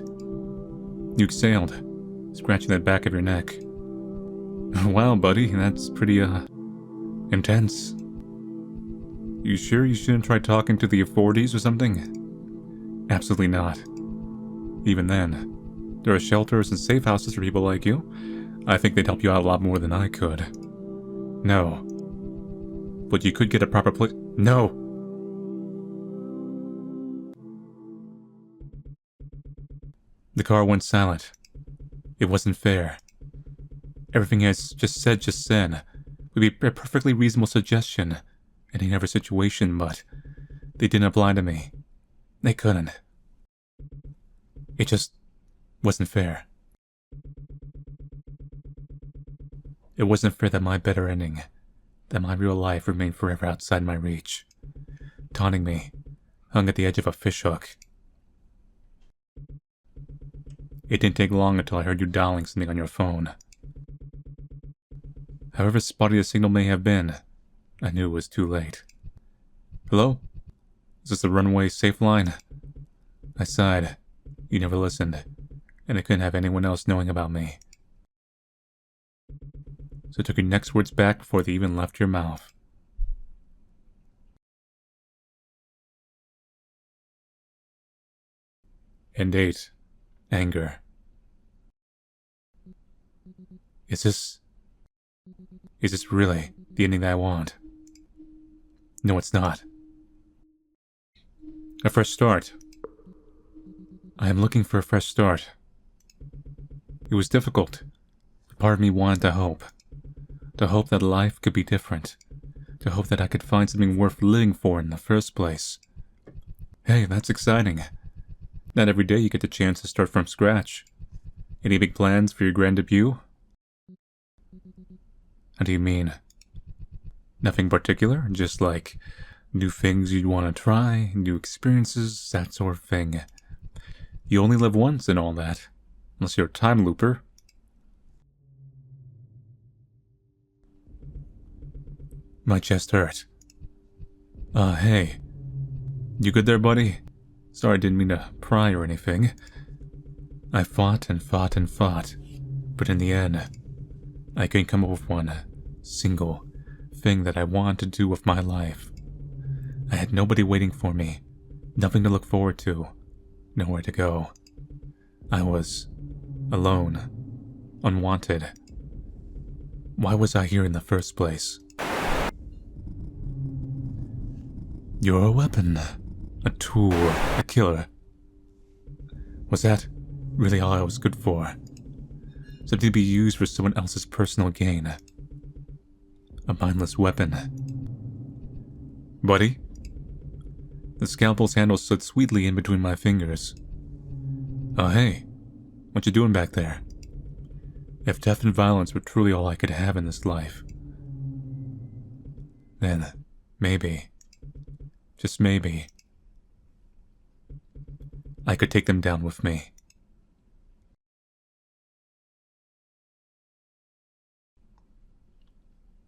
You exhaled, scratching the back of your neck. Wow, buddy, that's pretty, intense. You sure you shouldn't try talking to the authorities or something? Absolutely not. Even then, there are shelters and safe houses for people like you. I think they'd help you out a lot more than I could. No. But you could get a proper place. No! The car went silent. It wasn't fair. Everything I just said would be a perfectly reasonable suggestion in any other situation, but they didn't apply to me. They couldn't. It just wasn't fair. It wasn't fair that my better ending, that my real life remained forever outside my reach, taunting me, hung at the edge of a fishhook. It didn't take long until I heard you dialing something on your phone. However spotty the signal may have been, I knew it was too late. Hello? Is this the runway safe line? I sighed. You never listened, and I couldn't have anyone else knowing about me. So I took your next words back before they even left your mouth. And 8. Anger. Is this really the ending that I want? No, it's not. A fresh start. I am looking for a fresh start. It was difficult. Part of me wanted to hope that life could be different, to hope that I could find something worth living for in the first place. Hey, that's exciting. Not every day you get the chance to start from scratch. Any big plans for your grand debut? How do you mean? Nothing particular? Just like new things you'd want to try, new experiences, that sort of thing. You only live once and all that, unless you're a time looper. My chest hurt. Hey. You good there, buddy? Sorry, I didn't mean to pry or anything. I fought and fought and fought, but in the end, I couldn't come up with one single thing that I wanted to do with my life. I had nobody waiting for me, nothing to look forward to, nowhere to go. I was alone, unwanted. Why was I here in the first place? You're a weapon, a tool, a killer. Was that really all I was good for? Something to be used for someone else's personal gain. A mindless weapon. Buddy? The scalpel's handle slid sweetly in between my fingers. Oh, hey. What you doing back there? If death and violence were truly all I could have in this life, then maybe, just maybe, I could take them down with me.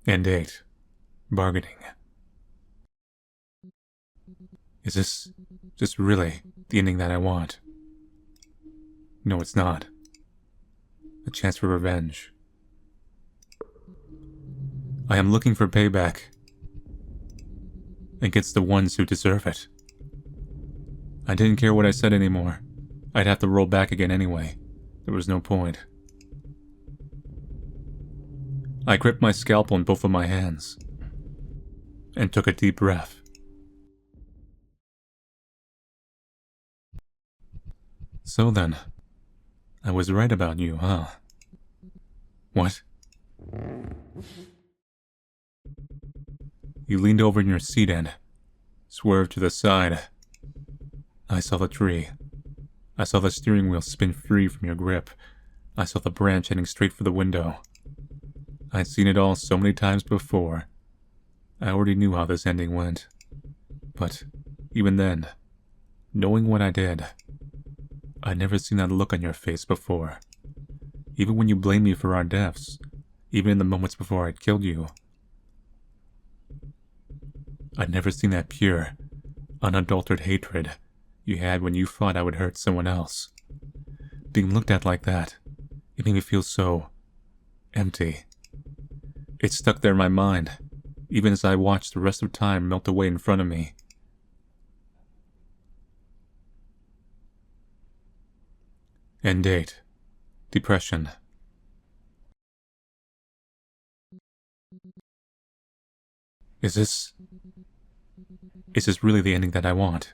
And 8. Bargaining. Is this really the ending that I want? No, it's not. A chance for revenge. I am looking for payback against the ones who deserve it. I didn't care what I said anymore. I'd have to roll back again anyway. There was no point. I gripped my scalpel in both of my hands and took a deep breath. So then, I was right about you, huh? What? You leaned over in your seat and swerved to the side. I saw the tree. I saw the steering wheel spin free from your grip. I saw the branch heading straight for the window. I'd seen it all so many times before. I already knew how this ending went. But even then, knowing what I did, I'd never seen that look on your face before. Even when you blamed me for our deaths, even in the moments before I'd killed you. I'd never seen that pure, unadulterated hatred you had when you thought I would hurt someone else. Being looked at like that, it made me feel so empty. It stuck there in my mind, even as I watched the rest of time melt away in front of me. End date. Depression. Is this really the ending that I want?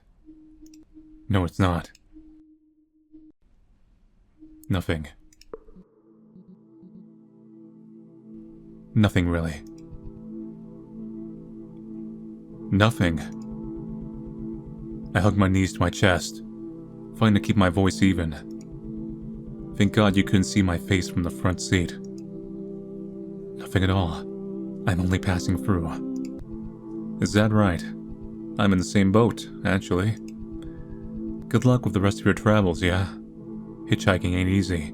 No, it's not. Nothing. Nothing, really. Nothing. I hugged my knees to my chest, fighting to keep my voice even. Thank God you couldn't see my face from the front seat. Nothing at all. I'm only passing through. Is that right? I'm in the same boat, actually. Good luck with the rest of your travels, yeah? Hitchhiking ain't easy.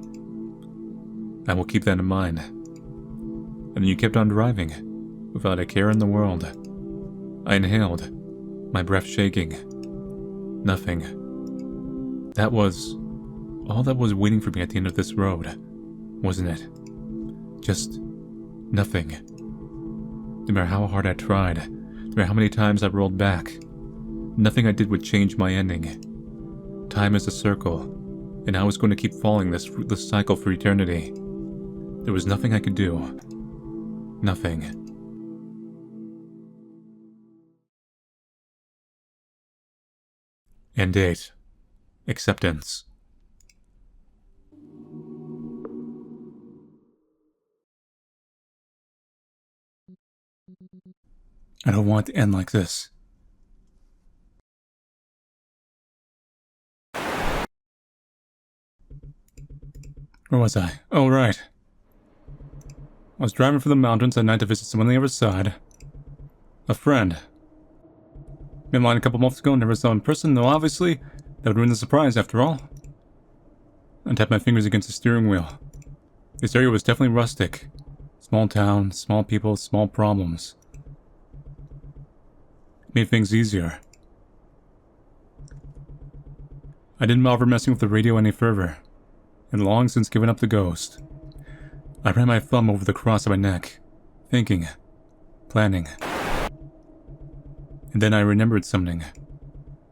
I will keep that in mind. And you kept on driving, without a care in the world. I inhaled, my breath shaking. Nothing. That was all that was waiting for me at the end of this road, wasn't it? Just nothing. No matter how hard I tried, no matter how many times I rolled back, nothing I did would change my ending. Time is a circle, and I was going to keep following this fruitless cycle for eternity. There was nothing I could do. Nothing. End date. Acceptance. I don't want it to end like this. Where was I? Oh, right. I was driving for the mountains at night to visit someone on the other side. A friend. Met in line a couple months ago, never saw in person, though obviously that would ruin the surprise after all. I tapped my fingers against the steering wheel. This area was definitely rustic. Small town, small people, small problems. It made things easier. I didn't bother messing with the radio any further, and long since given up the ghost. I ran my thumb over the cross of my neck, thinking, planning. And then I remembered something.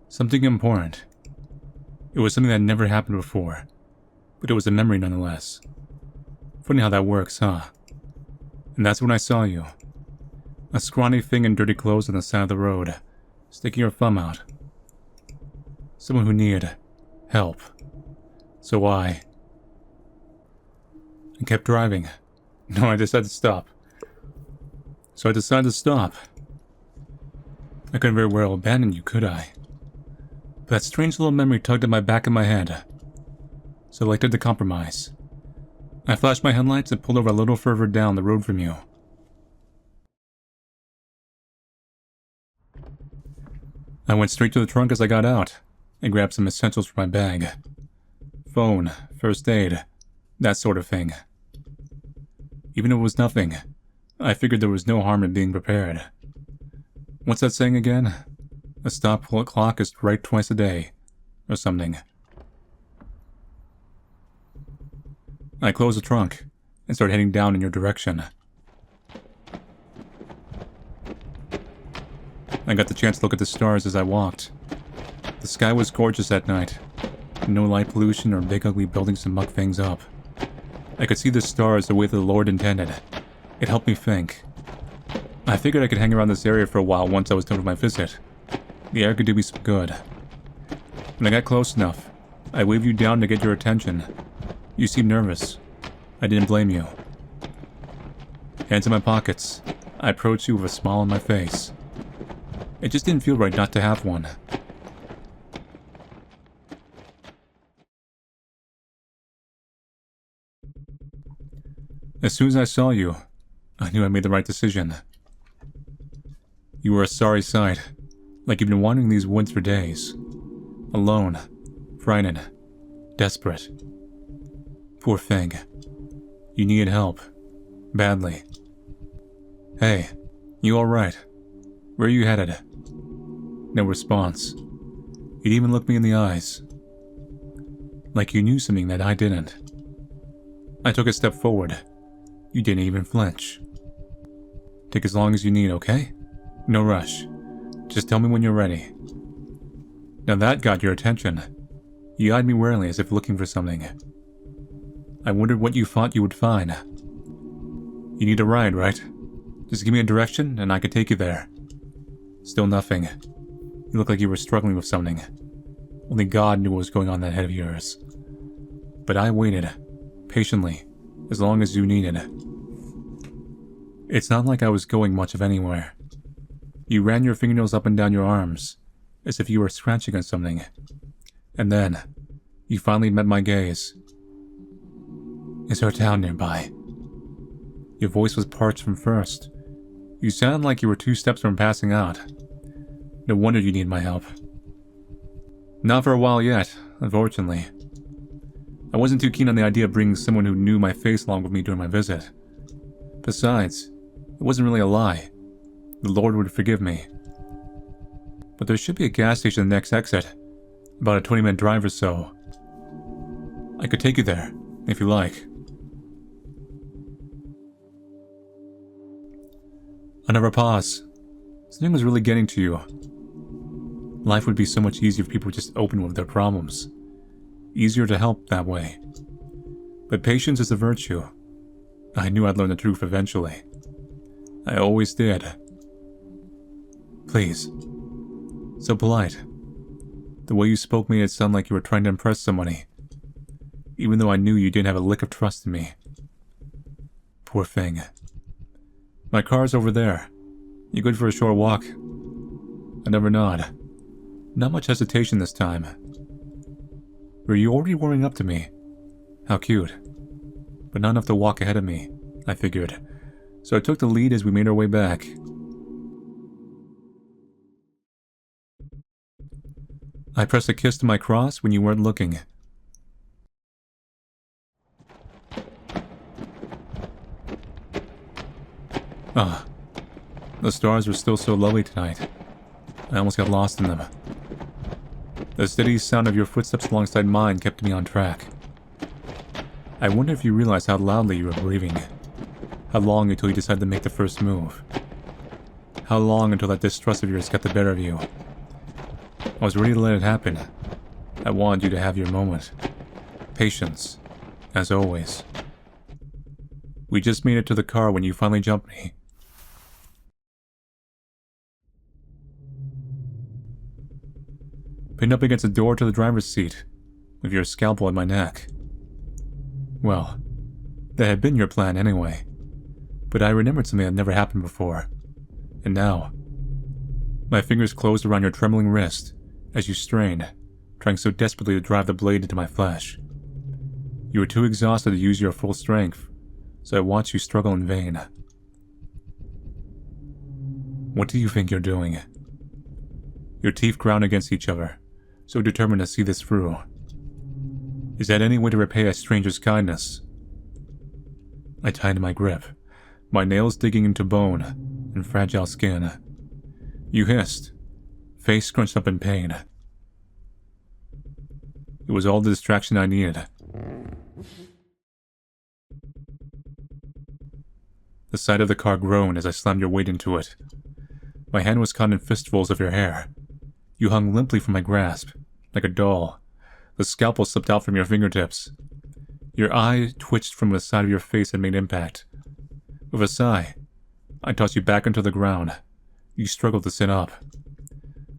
Something important. It was something that never happened before, but it was a memory nonetheless. Funny how that works, huh? And that's when I saw you. A scrawny thing in dirty clothes on the side of the road, sticking your thumb out. Someone who needed help. So I kept driving. No, I decided to stop. So I decided to stop. I couldn't very well abandon you, could I? But that strange little memory tugged at my back of my head. So I elected to compromise. I flashed my headlights and pulled over a little further down the road from you. I went straight to the trunk as I got out and grabbed some essentials for my bag. Phone, first aid, that sort of thing. Even if it was nothing, I figured there was no harm in being prepared. What's that saying again? A stop clock is right twice a day, or something. I closed the trunk and started heading down in your direction. I got the chance to look at the stars as I walked. The sky was gorgeous that night. No light pollution or big ugly buildings to muck things up. I could see the stars the way the Lord intended. It helped me think. I figured I could hang around this area for a while once I was done with my visit. The air could do me some good. When I got close enough, I waved you down to get your attention. You seemed nervous. I didn't blame you. Hands in my pockets, I approached you with a smile on my face. It just didn't feel right not to have one. As soon as I saw you, I knew I made the right decision. You were a sorry sight, like you've been wandering these woods for days. Alone, frightened, desperate. Poor thing. You needed help. Badly. Hey, you alright? Where are you headed? No response. You didn't even look me in the eyes. Like you knew something that I didn't. I took a step forward. You didn't even flinch. Take as long as you need, okay? No rush. Just tell me when you're ready. Now that got your attention. You eyed me warily as if looking for something. I wondered what you thought you would find. You need a ride, right? Just give me a direction and I could take you there. Still nothing. You look like you were struggling with something. Only God knew what was going on in that head of yours. But I waited, patiently, as long as you needed. It's not like I was going much of anywhere. You ran your fingernails up and down your arms, as if you were scratching on something. And then, you finally met my gaze. Is there a town nearby? Your voice was parched from first. You sounded like you were 2 steps from passing out. No wonder you need my help. Not for a while yet, unfortunately. I wasn't too keen on the idea of bringing someone who knew my face along with me during my visit. Besides, it wasn't really a lie. The Lord would forgive me. But there should be a gas station at the next exit, about a 20-minute drive or so. I could take you there, if you like. I never paused. Something was really getting to you. Life would be so much easier if people were just open with their problems. Easier to help that way. But patience is a virtue. I knew I'd learn the truth eventually. I always did. Please. So polite. The way you spoke made it sound like you were trying to impress somebody. Even though I knew you didn't have a lick of trust in me. Poor thing. My car's over there. You good for a short walk? I never nod. Not much hesitation this time. Were you already warming up to me? How cute. But not enough to walk ahead of me, I figured. So I took the lead as we made our way back. I pressed a kiss to my cross when you weren't looking. Ah, the stars were still so lovely tonight. I almost got lost in them. The steady sound of your footsteps alongside mine kept me on track. I wonder if you realized how loudly you were breathing. How long until you decided to make the first move. How long until that distrust of yours got the better of you. I was ready to let it happen. I wanted you to have your moment. Patience, as always. We just made it to the car when you finally jumped me. Pinned up against the door to the driver's seat, with your scalpel at my neck. Well, that had been your plan anyway. But I remembered something that never happened before. And now, my fingers closed around your trembling wrist as you strained, trying so desperately to drive the blade into my flesh. You were too exhausted to use your full strength, so I watched you struggle in vain. What do you think you're doing? Your teeth ground against each other, so determined to see this through. Is that any way to repay a stranger's kindness? I tightened my grip, my nails digging into bone and fragile skin. You hissed, face scrunched up in pain. It was all the distraction I needed. The side of the car groaned as I slammed your weight into it. My hand was caught in fistfuls of your hair. You hung limply from my grasp, like a doll. The scalpel slipped out from your fingertips. Your eye twitched from the side of your face that made impact. With a sigh, I tossed you back onto the ground. You struggled to sit up.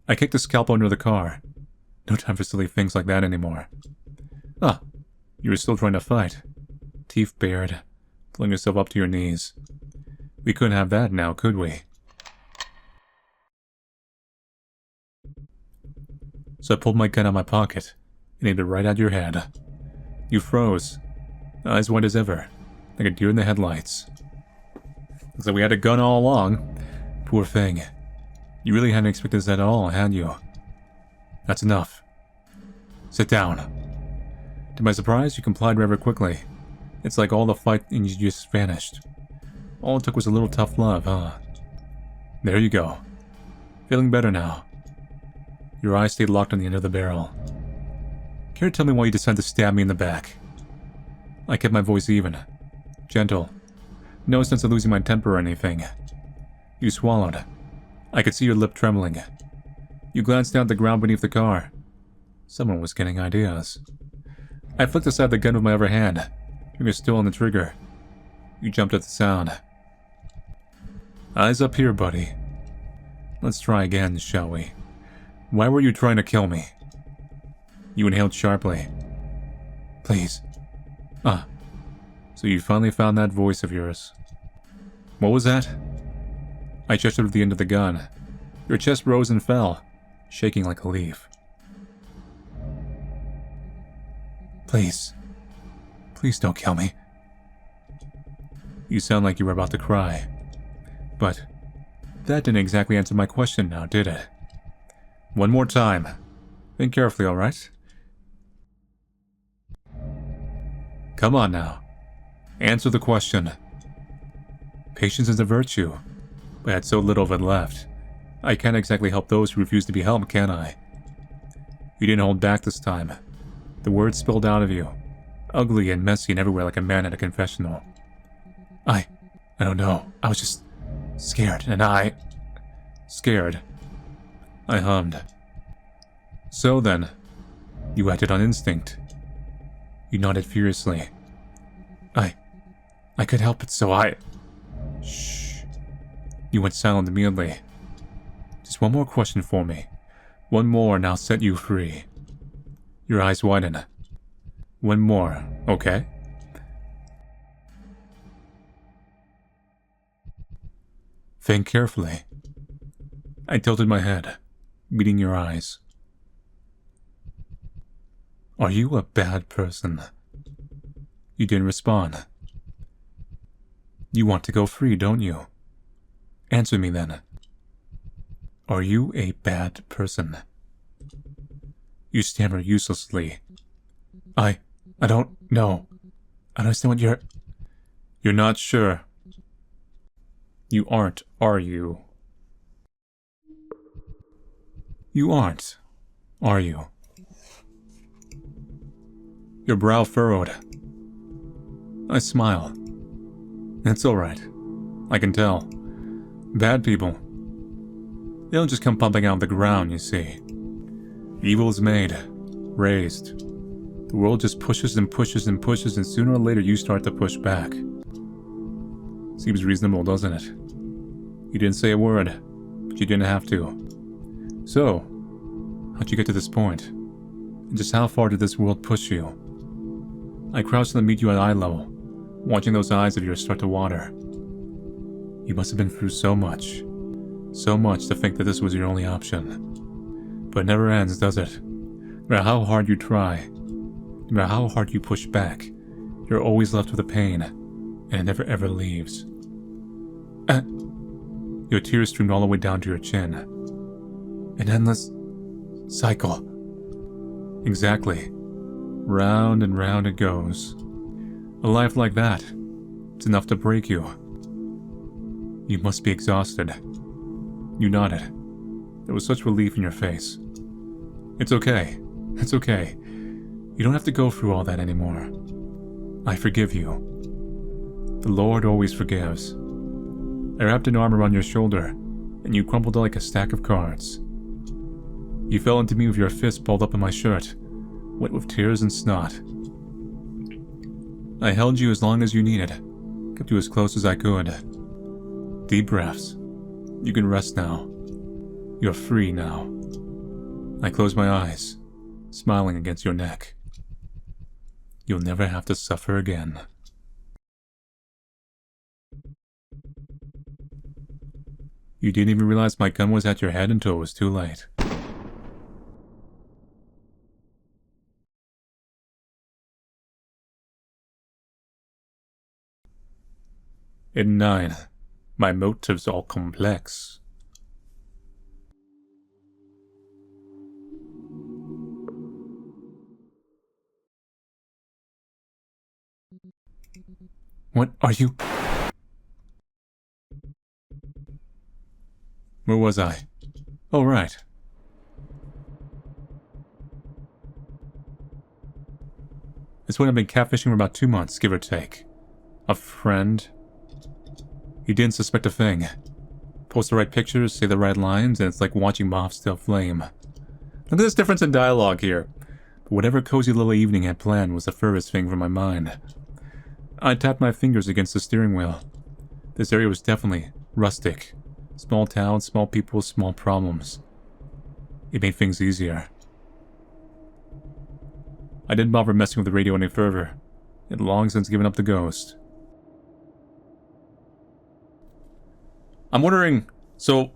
I kicked the scalpel under the car. No time for silly things like that anymore. Ah, you were still trying to fight. Teeth bared, pulling yourself up to your knees. We couldn't have that now, could we? So I pulled my gun out of my pocket and aimed it right at your head. You froze, eyes wide as ever, like a deer in the headlights. Looks like we had a gun all along. Poor thing. You really hadn't expected this at all, had you? That's enough. Sit down. To my surprise, you complied rather quickly. It's like all the fight in you just vanished. All it took was a little tough love, huh? There you go. Feeling better now. Your eyes stayed locked on the end of the barrel. Care to tell me why you decided to stab me in the back? I kept my voice even. Gentle. No sense of losing my temper or anything. You swallowed. I could see your lip trembling. You glanced down at the ground beneath the car. Someone was getting ideas. I flicked aside the gun with my other hand, finger still on the trigger. You jumped at the sound. Eyes up here, buddy. Let's try again, shall we? Why were you trying to kill me? You inhaled sharply. Please, Ah, so you finally found that voice of yours. What was that? I gestured to the end of the gun. Your chest rose and fell, shaking like a leaf. Please. Please don't kill me. You sound like you were about to cry. But that didn't exactly answer my question now, did it? One more time. Think carefully, alright? Come on now. Answer the question. Patience is a virtue, but I had so little of it left. I can't exactly help those who refuse to be helped, can I? You didn't hold back this time. The words spilled out of you, ugly and messy and everywhere like a man at a confessional. I don't know. I was just scared, and Scared. I hummed. So then, you acted on instinct. You nodded furiously. I could help it, so Shh. You went silent immediately. Just one more question for me. One more and I'll set you free. Your eyes widen. One more, okay? Think carefully. I tilted my head, meeting your eyes. Are you a bad person? You didn't respond. You want to go free, don't you? Answer me then. Are you a bad person? You stammer uselessly. I don't know. I don't understand what You're not sure. You aren't, are you? You aren't, are you? Your brow furrowed. I smile. It's alright. I can tell. Bad people. They don't just come pumping out of the ground, you see. Evil is made, raised. The world just pushes and pushes and pushes, and sooner or later you start to push back. Seems reasonable, doesn't it? You didn't say a word, but you didn't have to. So, how'd you get to this point? And just how far did this world push you? I crouched to meet you at eye level, watching those eyes of yours start to water. You must have been through so much to think that this was your only option. But it never ends, does it? No matter how hard you try, no matter how hard you push back, you're always left with the pain, and it never ever leaves. Your tears streamed all the way down to your chin. An endless cycle. Exactly. Round and round it goes. A life like that, it's enough to break you. You must be exhausted. You nodded. There was such relief in your face. It's okay. It's okay. You don't have to go through all that anymore. I forgive you. The Lord always forgives. I wrapped an arm around your shoulder, and you crumpled like a stack of cards. You fell into me with your fist balled up in my shirt, wet with tears and snot. I held you as long as you needed, kept you as close as I could. Deep breaths. You can rest now. You're free now. I closed my eyes, smiling against your neck. You'll never have to suffer again. You didn't even realize my gun was at your head until it was too late. In 9, my motives are complex. What are you? Where was I? Oh, right. This one I've been catfishing for about 2 months, give or take. A friend? He didn't suspect a thing. Post the right pictures, say the right lines, and it's like watching moths still flame. Look at this difference in dialogue here. But whatever cozy little evening had planned was the furthest thing from my mind. I tapped my fingers against the steering wheel. This area was definitely rustic. Small town, small people, small problems. It made things easier. I didn't bother messing with the radio any further. It long since given up the ghost. I'm wondering, so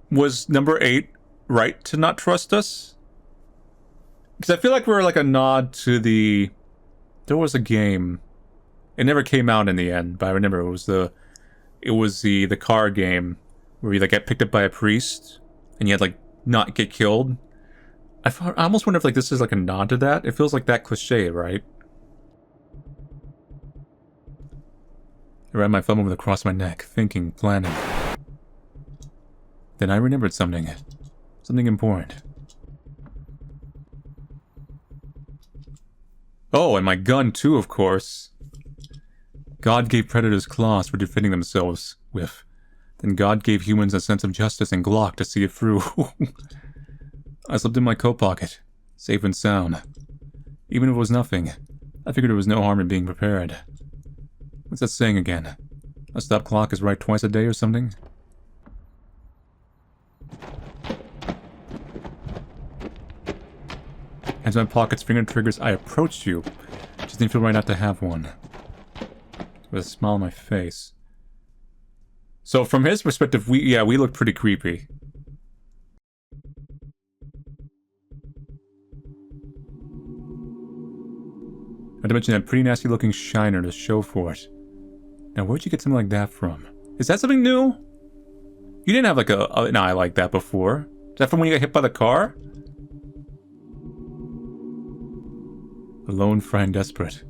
was number 8 right to not trust us? Because I feel like we're like a nod to the... There was a game. It never came out in the end, but I remember it was the car game where you like get picked up by a priest and you had like not get killed. I almost wonder if like this is like a nod to that. It feels like that cliche, right? I ran my thumb over across my neck, thinking, planning. Then I remembered something. Something important. Oh, and my gun too, of course. God gave predators claws for defending themselves with. Then God gave humans a sense of justice and Glock to see it through. I slipped in my coat pocket, safe and sound. Even if it was nothing, I figured there was no harm in being prepared. What's that saying again? A stop clock is right twice a day or something? Hands in my pockets, finger triggers, I approached you. Just didn't feel right not to have one. With a smile on my face. So from his perspective, we look pretty creepy. Not to mention that pretty nasty looking shiner to show for it. Now where'd you get something like that from? Is that something new? You didn't have like an eye like that before. Is that from when you got hit by the car? Alone, friend, desperate.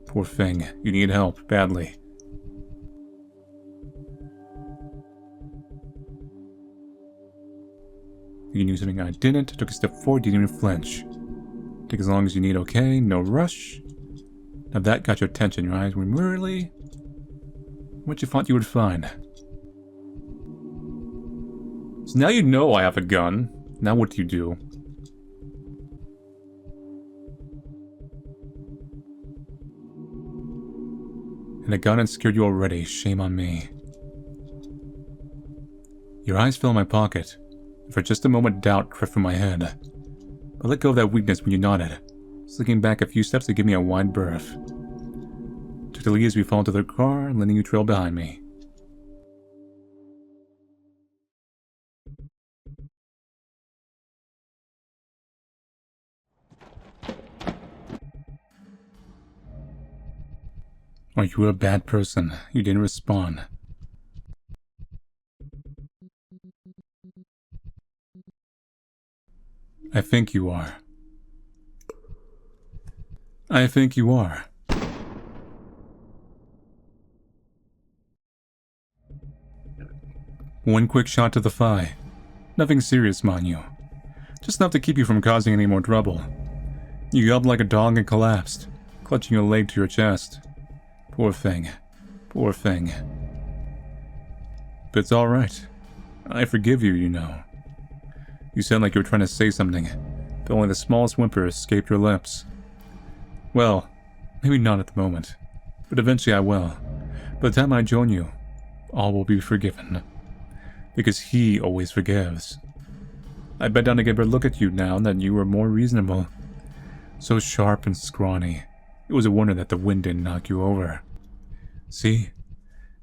Poor thing. You need help, badly. You knew something I didn't. Took a step forward, didn't even flinch. Take as long as you need, okay? No rush. Now that got your attention. Your eyes were merely what you thought you would find. So now you know I have a gun. Now what do you do? And a gun had scared you already. Shame on me. Your eyes fell in my pocket. For just a moment, doubt crept through my head. I let go of that weakness when you nodded, slinking back a few steps to give me a wide berth. Took the lead as we fell into the car, letting you trail behind me. Or you were a bad person. You didn't respond. I think you are. I think you are. One quick shot to the thigh. Nothing serious, mind you. Just enough to keep you from causing any more trouble. You yelped like a dog and collapsed, clutching your leg to your chest. Poor thing. Poor thing. But it's alright. I forgive you, you know. You sound like you were trying to say something, but only the smallest whimper escaped your lips. Well, maybe not at the moment, but eventually I will. By the time I join you, all will be forgiven. Because he always forgives. I bent down to get a better look at you now that you were more reasonable. So sharp and scrawny, it was a wonder that the wind didn't knock you over. See?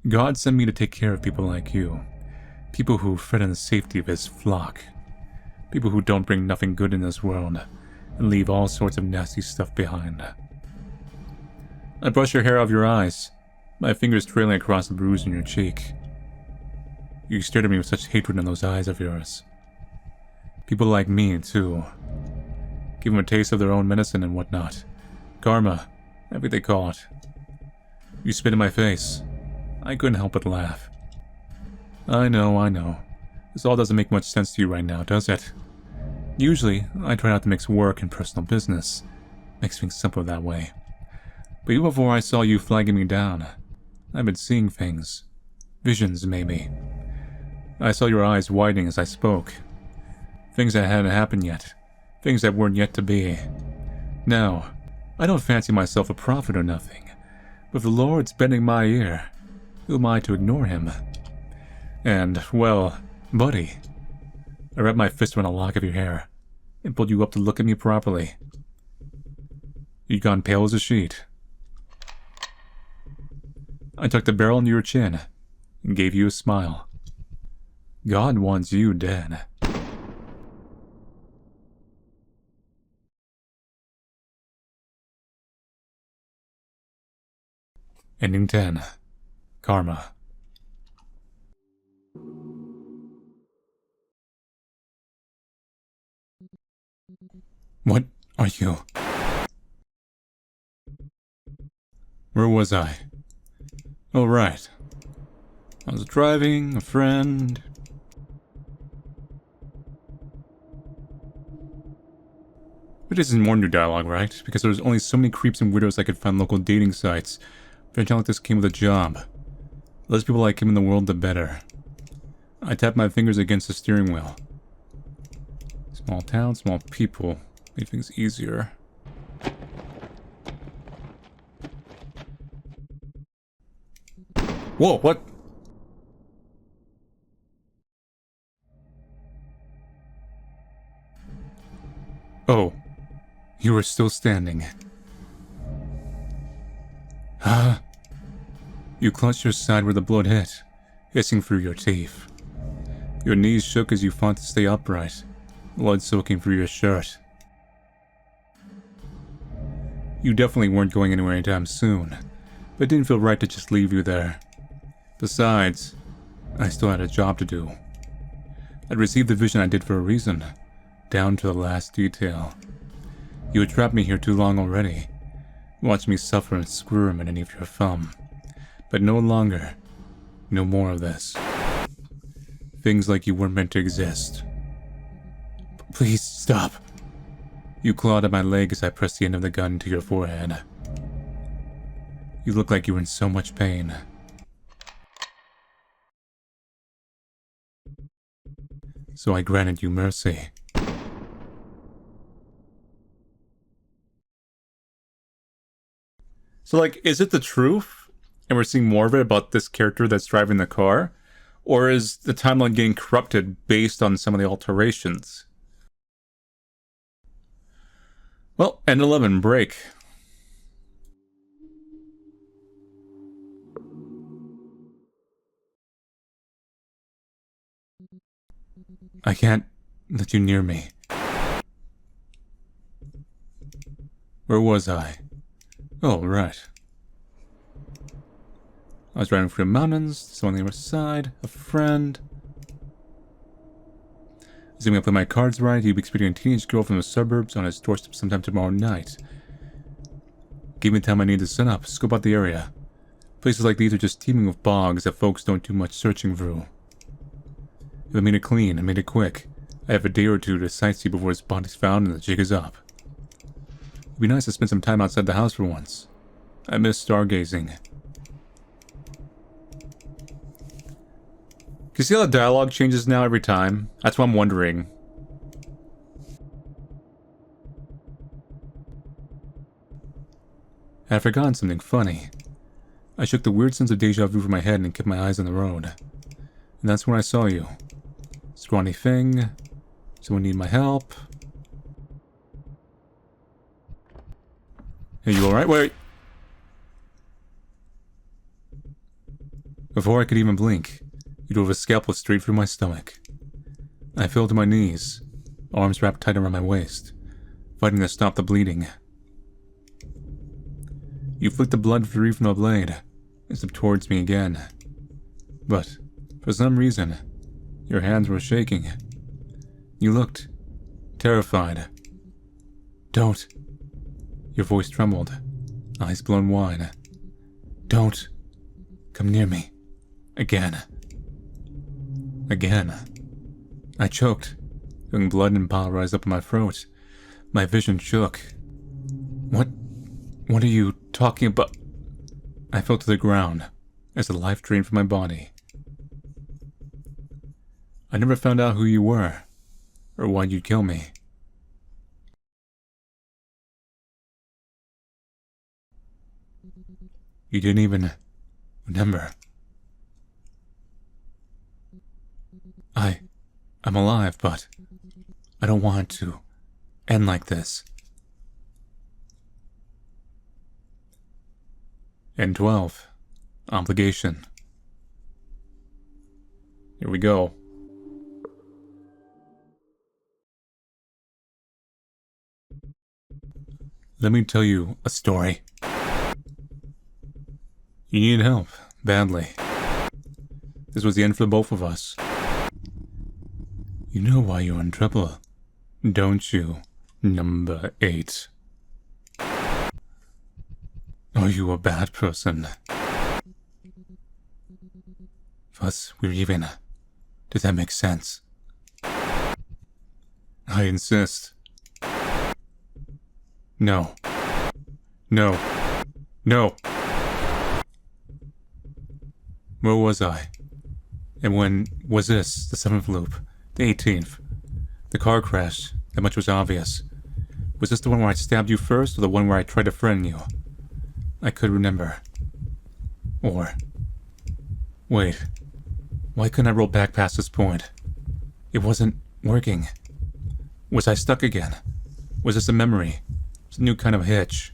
God sent me to take care of people like you. People who threaten the safety of his flock. People who don't bring nothing good in this world, and leave all sorts of nasty stuff behind. I brushed your hair off your eyes, my fingers trailing across the bruise in your cheek. You stared at me with such hatred in those eyes of yours. People like me, too. Give them a taste of their own medicine and whatnot. Karma, I think they call it. You spit in my face. I couldn't help but laugh. I know. This all doesn't make much sense to you right now, does it? Usually, I try not to mix work and personal business. Makes things simple that way. But even before I saw you flagging me down, I've been seeing things. Visions, maybe. I saw your eyes widening as I spoke. Things that hadn't happened yet. Things that weren't yet to be. Now, I don't fancy myself a prophet or nothing, but if the Lord's bending my ear, who am I to ignore him? And, well, buddy, I wrapped my fist around a lock of your hair and pulled you up to look at me properly. You'd gone pale as a sheet. I tucked the barrel into your chin and gave you a smile. God wants you dead. Ending 10. Karma. What are you? Where was I? Oh, right. I was driving, a friend. But this isn't more new dialogue, right? Because there was only so many creeps and weirdos I could find on local dating sites. Venture like this came with a job. The less people like him in the world, the better. I tapped my fingers against the steering wheel. Small town, small people. Made things easier. Whoa, what? Oh, you are still standing. Huh? You clutched your side where the blood hit, hissing through your teeth. Your knees shook as you fought to stay upright, blood soaking through your shirt. You definitely weren't going anywhere anytime soon, but it didn't feel right to just leave you there. Besides, I still had a job to do. I'd received the vision I did for a reason, down to the last detail. You had trapped me here too long already, watched me suffer and squirm underneath your thumb. But no longer. No more of this. Things like you weren't meant to exist. Please stop. You clawed at my leg as I pressed the end of the gun to your forehead. You looked like you were in so much pain. So I granted you mercy. So, like, is it the truth? And we're seeing more of it about this character that's driving the car? Or is the timeline getting corrupted based on some of the alterations? Well, end 11, break. I can't let you near me. Where was I? Oh, right. I was driving through the mountains, someone on the other side, a friend. Assuming I play my cards right, he'd be expecting a teenage girl from the suburbs on his doorstep sometime tomorrow night. Give me the time I need to set up, scope out the area. Places like these are just teeming with bogs that folks don't do much searching through. If I made it clean and made it quick, I have a day or two to sightsee before his body's found and the jig is up. It'd be nice to spend some time outside the house for once. I miss stargazing. Can you see how the dialogue changes now every time? That's what I'm wondering. I had forgotten something funny. I shook the weird sense of deja vu from my head and kept my eyes on the road. And that's when I saw you. Scrawny thing. Someone need my help. Hey, you alright? Wait. Before I could even blink, you drove a scalpel straight through my stomach. I fell to my knees, arms wrapped tight around my waist, fighting to stop the bleeding. You flicked the blood free from the blade and stepped towards me again. But, for some reason, your hands were shaking. You looked terrified. Don't. Your voice trembled, eyes blown wide. Don't come near me. Again. Again. I choked, feeling blood and bile rise up in my throat. My vision shook. What are you talking about? I fell to the ground as the life drained from my body. I never found out who you were, or why you'd kill me. You didn't even remember. I'm alive, but I don't want it to end like this. And 12. Obligation. Here we go. Let me tell you a story. You needed help, badly. This was the end for both of us. You know why you're in trouble, don't you, number 8? Are you a bad person? Us, we're even. Does that make sense? I insist. No. No. No. Where was I? And when was this? The 7th loop? The 18th? The car crash? That much was obvious. Was this the one where I stabbed you first, or the one where I tried to threaten you? I could remember. Or... Wait. Why couldn't I roll back past this point? It wasn't working. Was I stuck again? Was this a memory? It's a new kind of hitch.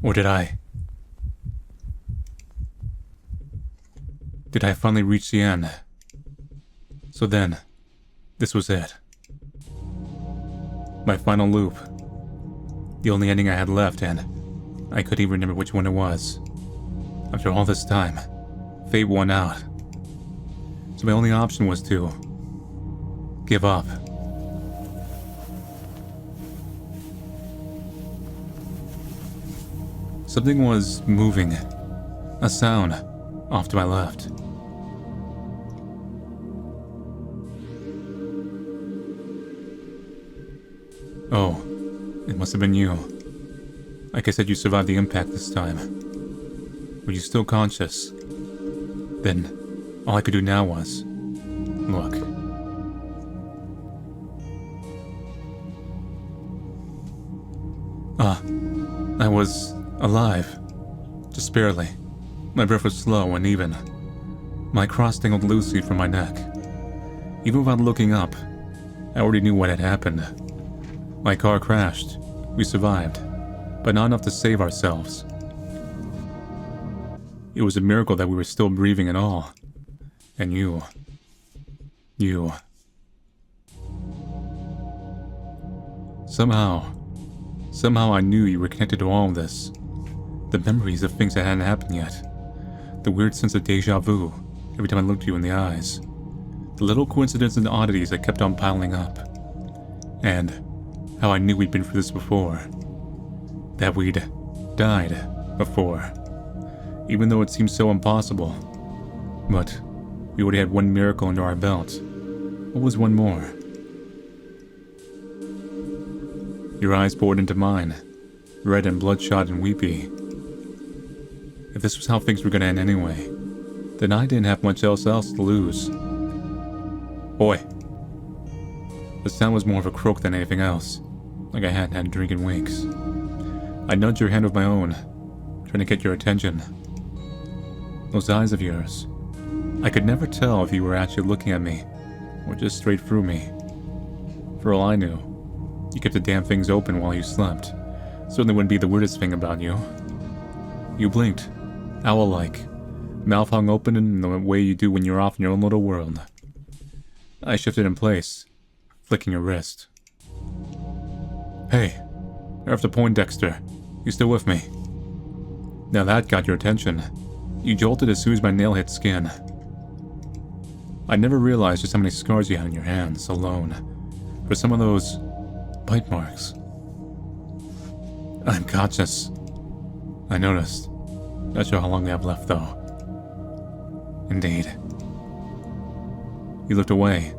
Or did I finally reach the end? So then, this was it. My final loop. The only ending I had left, and I couldn't even remember which one it was. After all this time, fate won out. So my only option was to give up. Something was moving. A sound off to my left. Oh, it must have been you. Like I said, you survived the impact this time. Were you still conscious? Then, all I could do now was look. I was alive. Just barely. My breath was slow and even. My cross dangled loosely from my neck. Even without looking up, I already knew what had happened. My car crashed. We survived, but not enough to save ourselves. It was a miracle that we were still breathing at all. And you. Somehow I knew you were connected to all of this. The memories of things that hadn't happened yet. The weird sense of deja vu every time I looked you in the eyes. The little coincidences and oddities that kept on piling up. And how I knew we'd been through this before. That we'd died before. Even though it seemed so impossible. But we already had one miracle under our belt. What was one more? Your eyes bored into mine, red and bloodshot and weepy. If this was how things were gonna end anyway, then I didn't have much else to lose. Boy. The sound was more of a croak than anything else, like I hadn't had a drink in weeks. I nudged your hand with my own, trying to get your attention. Those eyes of yours. I could never tell if you were actually looking at me, or just straight through me. For all I knew, you kept the damn things open while you slept. Certainly wouldn't be the weirdest thing about you. You blinked, owl-like, mouth hung open in the way you do when you're off in your own little world. I shifted in place, flicking a wrist. Hey, you're off to Poindexter. You still with me? Now that got your attention. You jolted as soon as my nail hit skin. I never realized just how many scars you had on your hands, alone. For some of those bite marks. I'm conscious. I noticed. Not sure how long we have left, though. Indeed. You looked away.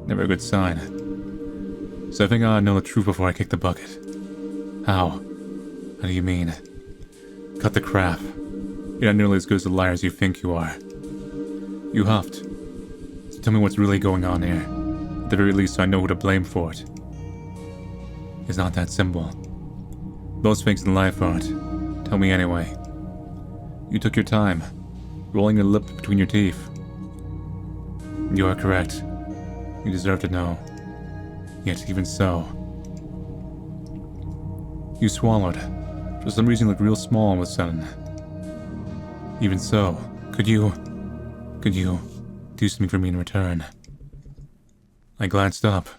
Never a good sign. So I think I know the truth before I kick the bucket. How? How do you mean? Cut the crap. You're not nearly as good as the liars you think you are. You huffed. So tell me what's really going on here. At the very least, so I know who to blame for it. It's not that simple. Most things in life aren't. Tell me anyway. You took your time, rolling your lip between your teeth. You are correct. You deserve to know. Yet even so... You swallowed. For some reason you looked real small all of a sudden. Even so, could you do something for me in return? I glanced up.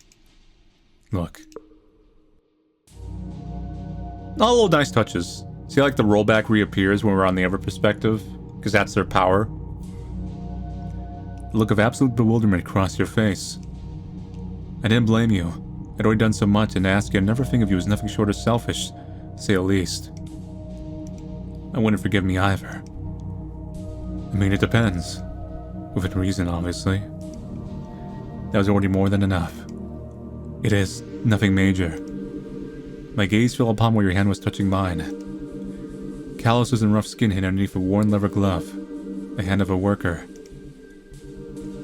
Look. All little nice touches. See how, like, the rollback reappears when we're on the other perspective? Because that's their power. The look of absolute bewilderment crossed your face. I didn't blame you. I'd already done so much, and to ask you to never think of you as nothing short of selfish, to say the least. I wouldn't forgive me either. I mean, it depends. Within reason, obviously. That was already more than enough. It is nothing major. My gaze fell upon where your hand was touching mine. Calluses and rough skin hid underneath a worn leather glove, the hand of a worker.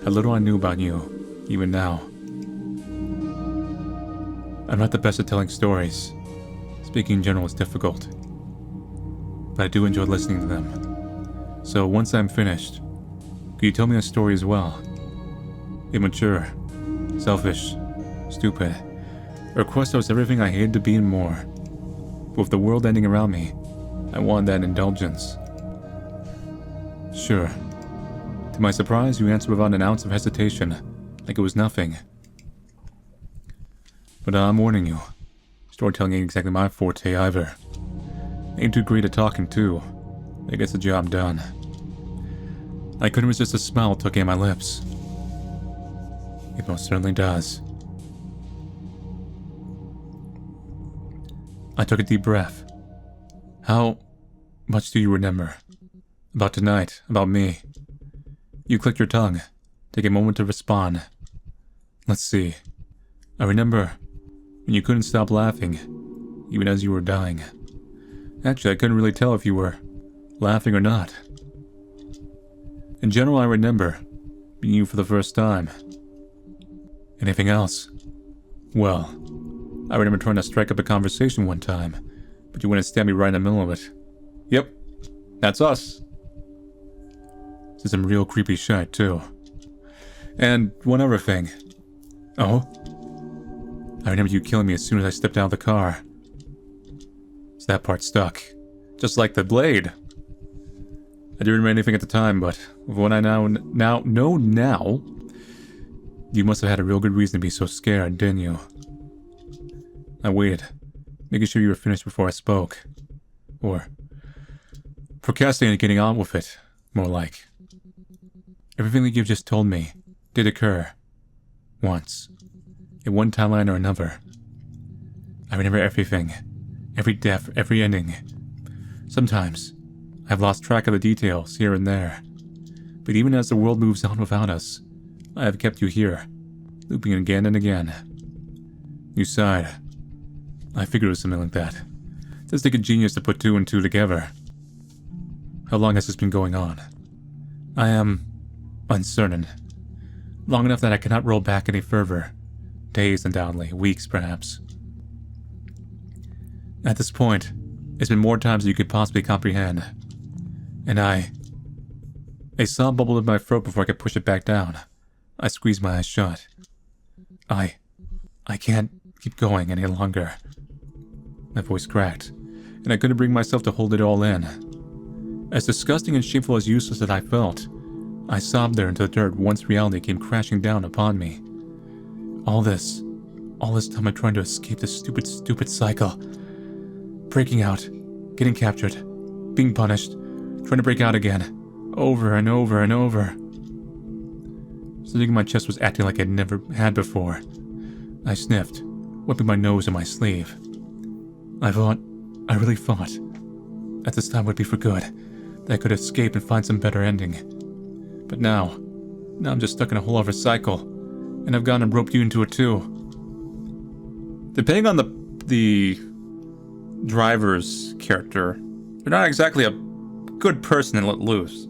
How little I knew about you, even now. I'm not the best at telling stories. Speaking in general is difficult. But I do enjoy listening to them. So once I'm finished, could you tell me a story as well? Immature, selfish, stupid. A request that was everything I hated to be and more. But with the world ending around me, I wanted that indulgence. Sure. To my surprise, you answered without an ounce of hesitation, like it was nothing. But I'm warning you, storytelling ain't exactly my forte either. Ain't too great at talking too. It gets the job done. I couldn't resist a smile tugging at my lips. It most certainly does. I took a deep breath. How much do you remember? About tonight, about me? You clicked your tongue. Take a moment to respond. Let's see. I remember when you couldn't stop laughing, even as you were dying. Actually, I couldn't really tell if you were laughing or not. In general, I remember meeting you for the first time. Anything else? Well, I remember trying to strike up a conversation one time, but you went and stabbed me right in the middle of it. Yep, that's us. This is some real creepy shit, too. And one other thing. Oh? I remember you killing me as soon as I stepped out of the car. So that part stuck. Just like the blade. I didn't remember anything at the time, but with what I know now, you must have had a real good reason to be so scared, didn't you? I waited, making sure you were finished before I spoke. Or procrastinated getting on with it, more like. Everything that you've just told me did occur. Once. In one timeline or another. I remember everything. Every death, every ending. Sometimes, I've lost track of the details here and there. But even as the world moves on without us, I have kept you here, looping again and again. You sighed. I figured it was something like that. It does take a genius to put two and two together. How long has this been going on? I am uncertain. Long enough that I cannot roll back any further. Days, undoubtedly. Weeks, perhaps. At this point, it's been more times than you could possibly comprehend. And a sob bubbled in my throat before I could push it back down. I squeezed my eyes shut. I can't keep going any longer. My voice cracked, and I couldn't bring myself to hold it all in. As disgusting and shameful as useless that I felt, I sobbed there into the dirt once reality came crashing down upon me. All this time I'm trying to escape this stupid cycle. Breaking out, getting captured, being punished, trying to break out again, over and over and over. Something in my chest was acting like I'd never had before. I sniffed, wiping my nose and my sleeve. I really thought, that this time would be for good, that I could escape and find some better ending. But now I'm just stuck in a whole other cycle, and I've gone and roped you into it too. Depending on the driver's character, they're not exactly a good person to let loose.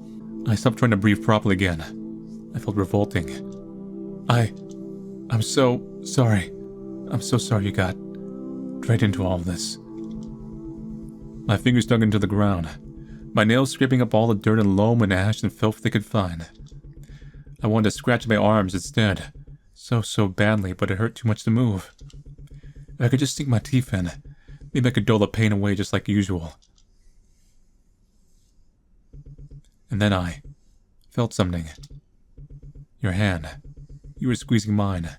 I stopped trying to breathe properly again. I felt revolting. I'm so sorry. I'm so sorry you got dragged into all of this. My fingers dug into the ground, my nails scraping up all the dirt and loam and ash and filth they could find. I wanted to scratch my arms instead, so badly, but it hurt too much to move. If I could just sink my teeth in, maybe I could dull the pain away just like usual. And then I felt something. Your hand. You were squeezing mine.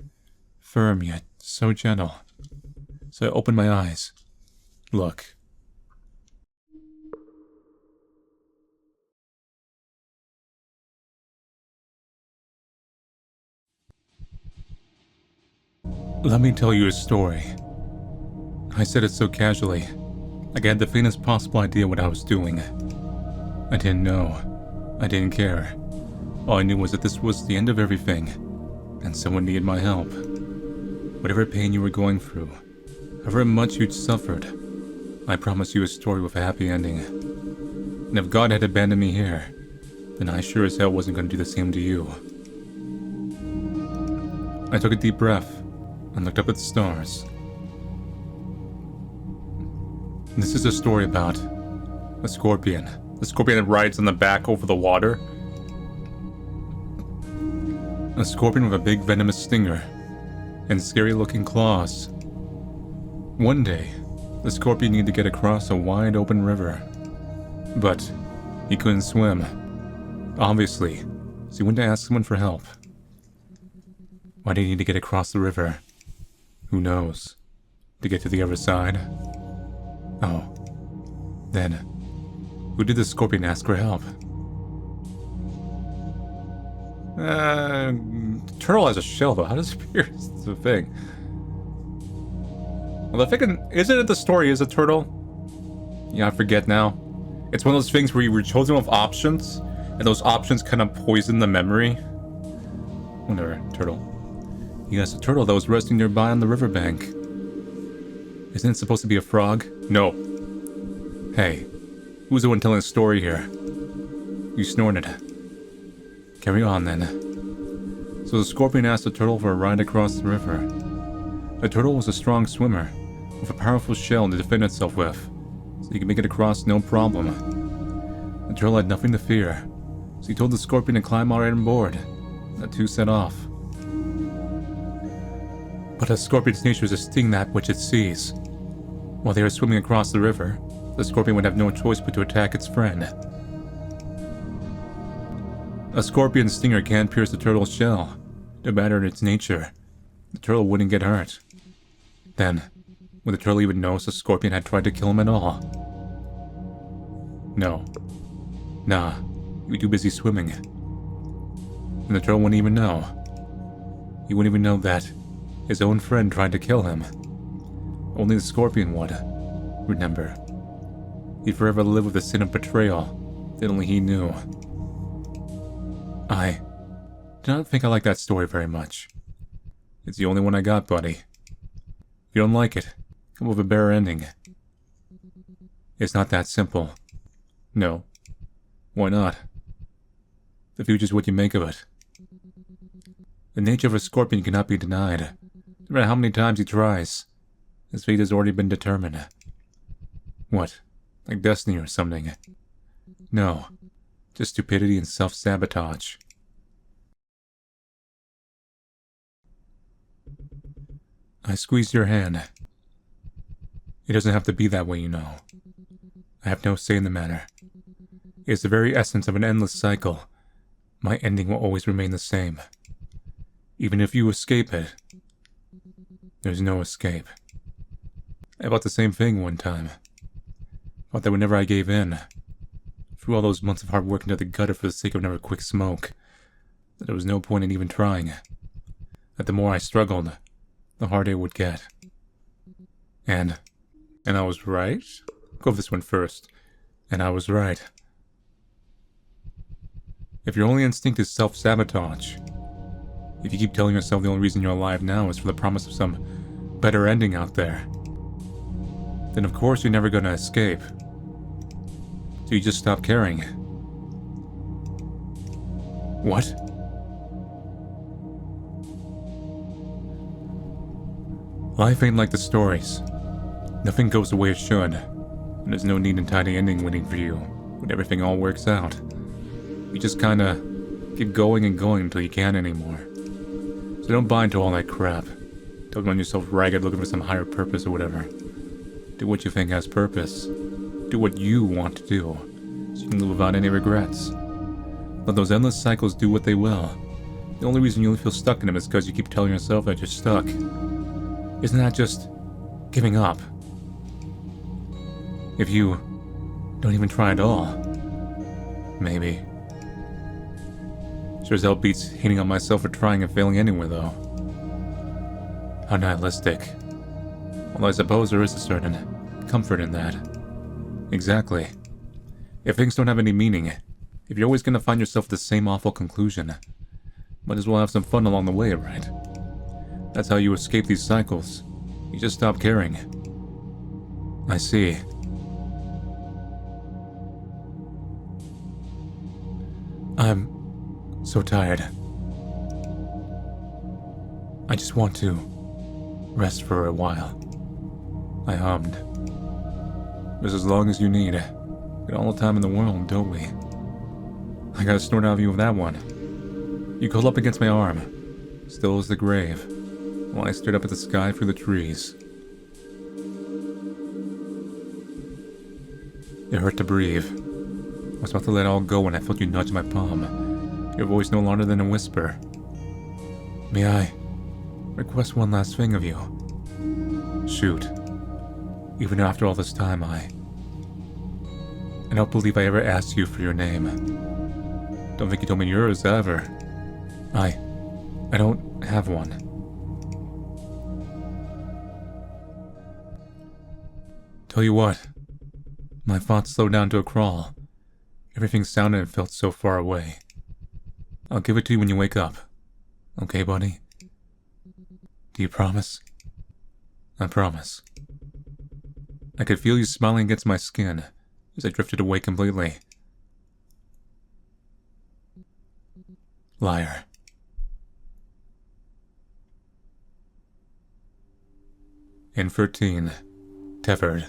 Firm yet so gentle. So I opened my eyes. Look. Let me tell you a story. I said it so casually, like I had the faintest possible idea what I was doing. I didn't know. I didn't care. All I knew was that this was the end of everything, and someone needed my help. Whatever pain you were going through, however much you'd suffered, I promised you a story with a happy ending. And if God had abandoned me here, then I sure as hell wasn't going to do the same to you. I took a deep breath and looked up at the stars. This is a story about a scorpion. The scorpion that rides on the back over the water. A scorpion with a big venomous stinger and scary looking claws. One day, the scorpion needed to get across a wide open river. But he couldn't swim. Obviously, so he went to ask someone for help. Why did he need to get across the river? Who knows? To get to the other side? Oh. Then, who did the scorpion ask for help? Turtle has a shell though. How does it pierce the thing? Well, the thing, isn't it the story is a turtle? Yeah, I forget now. It's one of those things where you were chosen with options, and those options kind of poison the memory. Whatever, turtle. Yes, a turtle that was resting nearby on the riverbank. Isn't it supposed to be a frog? No. Hey, who's the one telling the story here? You snorted. Carry on then. So the scorpion asked the turtle for a ride across the river. The turtle was a strong swimmer, with a powerful shell to defend itself with, so he could make it across no problem. The turtle had nothing to fear, so he told the scorpion to climb right on board. The two set off. But a scorpion's nature is to sting that which it sees. While they were swimming across the river, the scorpion would have no choice but to attack its friend. A scorpion's stinger can't pierce the turtle's shell. No matter its nature, the turtle wouldn't get hurt. Then, would the turtle even notice the scorpion had tried to kill him at all? No. Nah, he was too busy swimming. And the turtle wouldn't even know. He wouldn't even know that his own friend tried to kill him. Only the scorpion would. Remember, he'd forever live with the sin of betrayal that only he knew. I do not think I like that story very much. It's the only one I got, buddy. If you don't like it, come up with a better ending. It's not that simple. No. Why not? The future's what you make of it. The nature of a scorpion cannot be denied. No matter how many times he tries, his fate has already been determined. What? Like destiny or something? No. Just stupidity and self-sabotage. I squeezed your hand. It doesn't have to be that way, you know. I have no say in the matter. It's the very essence of an endless cycle. My ending will always remain the same. Even if you escape it, there's no escape. I thought the same thing one time. Thought that whenever I gave in, through all those months of hard work into the gutter for the sake of another quick smoke, that there was no point in even trying. That the more I struggled, the harder it would get. And I was right? Go with this one first. And I was right. If your only instinct is self-sabotage, if you keep telling yourself the only reason you're alive now is for the promise of some better ending out there, then of course you're never gonna escape. So you just stop caring. What? Life ain't like the stories. Nothing goes the way it should, and there's no neat and tidy ending waiting for you when everything all works out. You just kinda keep going and going until you can't anymore. So don't buy into all that crap. Don't run yourself ragged looking for some higher purpose or whatever. Do what you think has purpose. Do what you want to do, so you can live without any regrets. Let those endless cycles do what they will. The only reason you feel stuck in them is because you keep telling yourself that you're stuck. Isn't that just giving up? If you don't even try at all, maybe. Sure as hell beats hating on myself for trying and failing anyway, though. How nihilistic. Although I suppose there is a certain comfort in that. Exactly. If things don't have any meaning, if you're always gonna find yourself at the same awful conclusion, might as well have some fun along the way, right? That's how you escape these cycles. You just stop caring. I see. I'm so tired. I just want to rest for a while. I hummed. Just as long as you need. Get all the time in the world, don't we? I got a snort out of you with that one. You curled up against my arm, still as the grave, while I stared up at the sky through the trees. It hurt to breathe. I was about to let it all go when I felt you nudge my palm, your voice no longer than a whisper. May I request one last thing of you? Shoot. Even after all this time, I don't believe I ever asked you for your name. Don't think you told me yours ever. I don't have one. Tell you what, my thoughts slowed down to a crawl. Everything sounded and felt so far away. I'll give it to you when you wake up. Okay, buddy? Do you promise? I promise. I could feel you smiling against my skin as I drifted away completely. Liar. In 13, Tethered.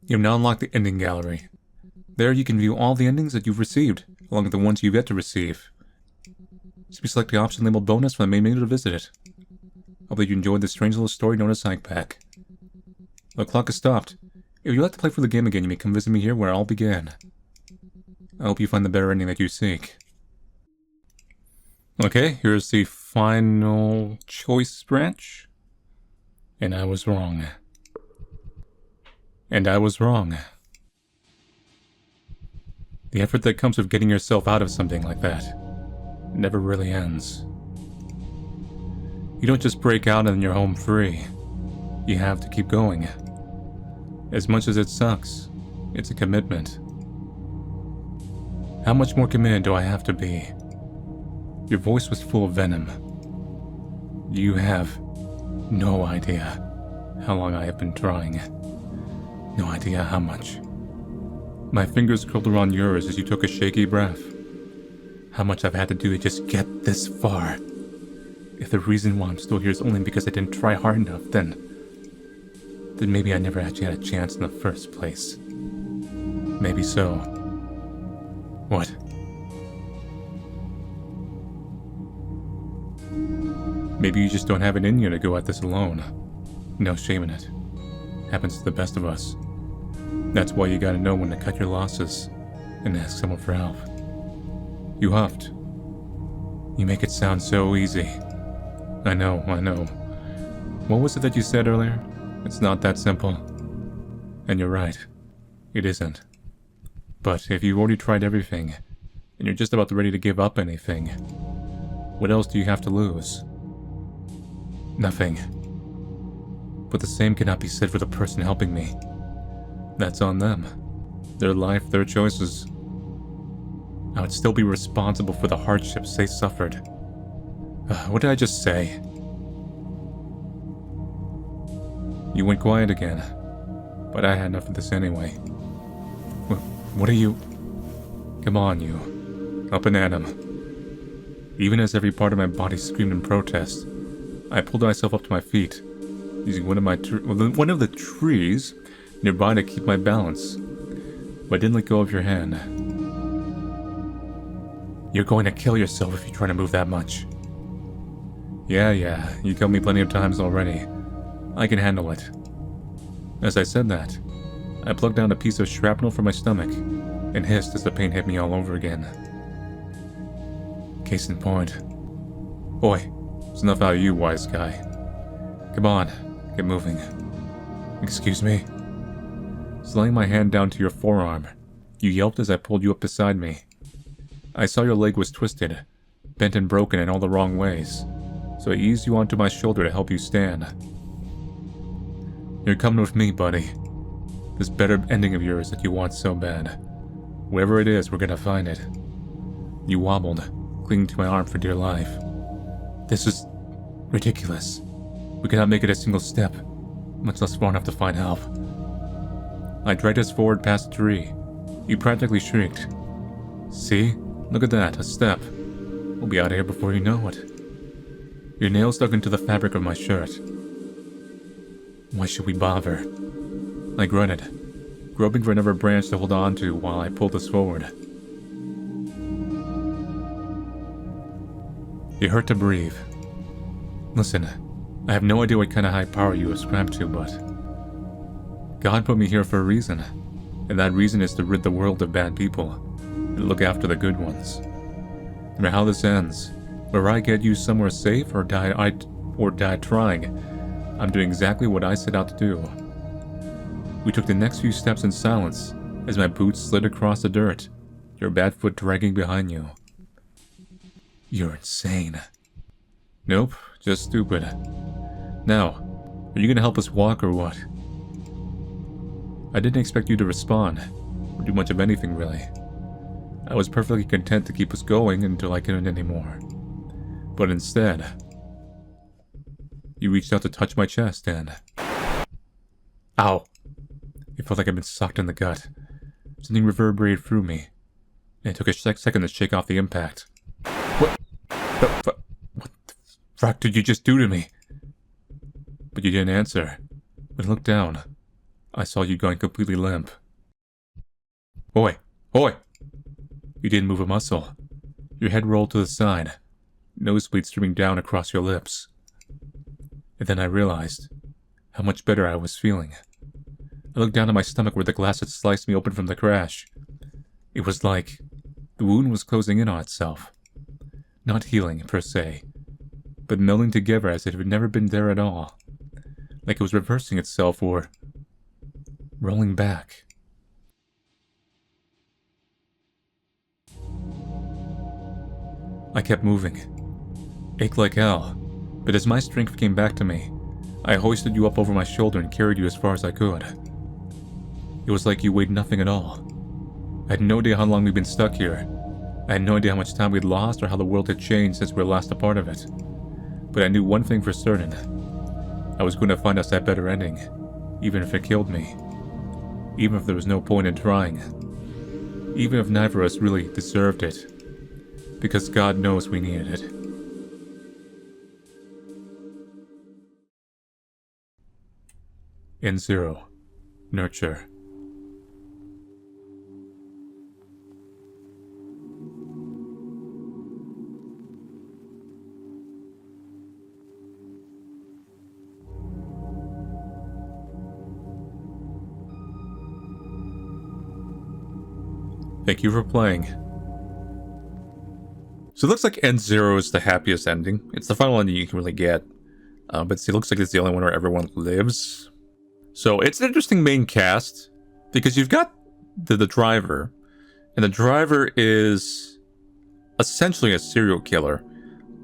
You've now unlocked the ending gallery. There you can view all the endings that you've received, along with the ones you've yet to receive. Simply select the option labeled bonus from the main menu to visit it. Hope that you enjoyed this strange little story known as HIKEBACK. The clock has stopped. If you'd like to play through the game again, you may come visit me here where it all began. I hope you find the better ending that you seek. Okay, here's the final choice branch. And I was wrong. And I was wrong. The effort that comes with getting yourself out of something like that, it never really ends. You don't just break out and then you're home free. You have to keep going. As much as it sucks, it's a commitment. How much more committed do I have to be? Your voice was full of venom. You have no idea how long I have been trying. No idea how much. My fingers curled around yours as you took a shaky breath. How much I've had to do to just get this far. If the reason why I'm still here is only because I didn't try hard enough, then maybe I never actually had a chance in the first place. Maybe so. What? Maybe you just don't have it in you to go at this alone. No shame in it. Happens to the best of us. That's why you gotta know when to cut your losses and ask someone for help. You huffed. You make it sound so easy. I know. What was it that you said earlier? It's not that simple. And you're right. It isn't. But if you've already tried everything, and you're just about ready to give up anything, what else do you have to lose? Nothing. But the same cannot be said for the person helping me. That's on them. Their life, their choices. I would still be responsible for the hardships they suffered. What did I just say? You went quiet again. But I had enough of this anyway. What are you... Come on, you. Up and at him. Even as every part of my body screamed in protest, I pulled myself up to my feet, using one of the trees nearby to keep my balance. But I didn't let go of your hand. You're going to kill yourself if you try to move that much. Yeah, you killed me plenty of times already. I can handle it. As I said that, I plucked down a piece of shrapnel from my stomach and hissed as the pain hit me all over again. Case in point. Oi, it's enough out of you, wise guy. Come on, get moving. Excuse me? Sliding my hand down to your forearm, you yelped as I pulled you up beside me. I saw your leg was twisted, bent and broken in all the wrong ways, so I eased you onto my shoulder to help you stand. You're coming with me, buddy. This better ending of yours that you want so bad. Wherever it is, we're gonna find it. You wobbled, clinging to my arm for dear life. This is ridiculous. We cannot make it a single step, much less far enough to find help. I dragged us forward past the tree. You practically shrieked. See? Look at that, a step. We'll be out of here before you know it. Your nails dug into the fabric of my shirt. Why should we bother? I grunted, groping for another branch to hold on to while I pulled us forward. You hurt to breathe. Listen, I have no idea what kind of high power you ascribe to, but God put me here for a reason, and that reason is to rid the world of bad people and look after the good ones. No matter how this ends, whether I get you somewhere safe or die trying, I'm doing exactly what I set out to do. We took the next few steps in silence as my boots slid across the dirt, your bad foot dragging behind you. You're insane. Nope, just stupid. Now, are you gonna help us walk or what? I didn't expect you to respond, or do much of anything really. I was perfectly content to keep us going until I couldn't anymore. But instead, you reached out to touch my chest and... Ow! It felt like I'd been socked in the gut. Something reverberated through me, and it took a second to shake off the impact. What the fuck did you just do to me? But you didn't answer. When I looked down, I saw you going completely limp. Oi! You didn't move a muscle. Your head rolled to the side, nosebleed streaming down across your lips. And then I realized how much better I was feeling. I looked down at my stomach where the glass had sliced me open from the crash. It was like the wound was closing in on itself. Not healing, per se, but melding together as if it had never been there at all. Like it was reversing itself or rolling back. I kept moving. Ached like hell, but as my strength came back to me, I hoisted you up over my shoulder and carried you as far as I could. It was like you weighed nothing at all. I had no idea how long we'd been stuck here. I had no idea how much time we'd lost or how the world had changed since we were last a part of it. But I knew one thing for certain. I was going to find us that better ending, even if it killed me. Even if there was no point in trying. Even if neither of us really deserved it. Because God knows we needed it. N0. Nurture. Thank you for playing. So it looks like N0 is the happiest ending. It's the final ending you can really get. But it looks like it's the only one where everyone lives. So it's an interesting main cast. Because you've got the driver. And the driver is essentially a serial killer.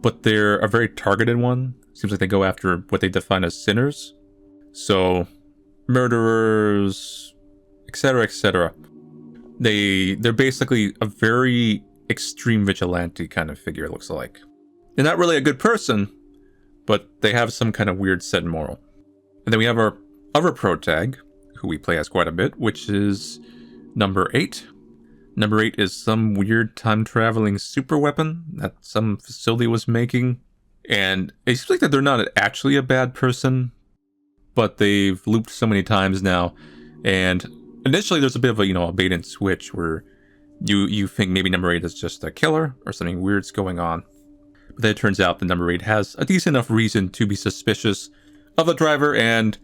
But they're a very targeted one. Seems like they go after what they define as sinners. So, murderers, etc., etc. They're basically a very extreme vigilante kind of figure, it looks like. They're not really a good person, but they have some kind of weird set moral. And then we have our other protag, who we play as quite a bit, which is number 8. Number 8 is some weird time-traveling super weapon that some facility was making. And it seems like that they're not actually a bad person, but they've looped so many times now. And initially there's a bit of a bait and switch where you think maybe number 8 is just a killer or something weird's going on. But then it turns out that number 8 has a decent enough reason to be suspicious of the driver, and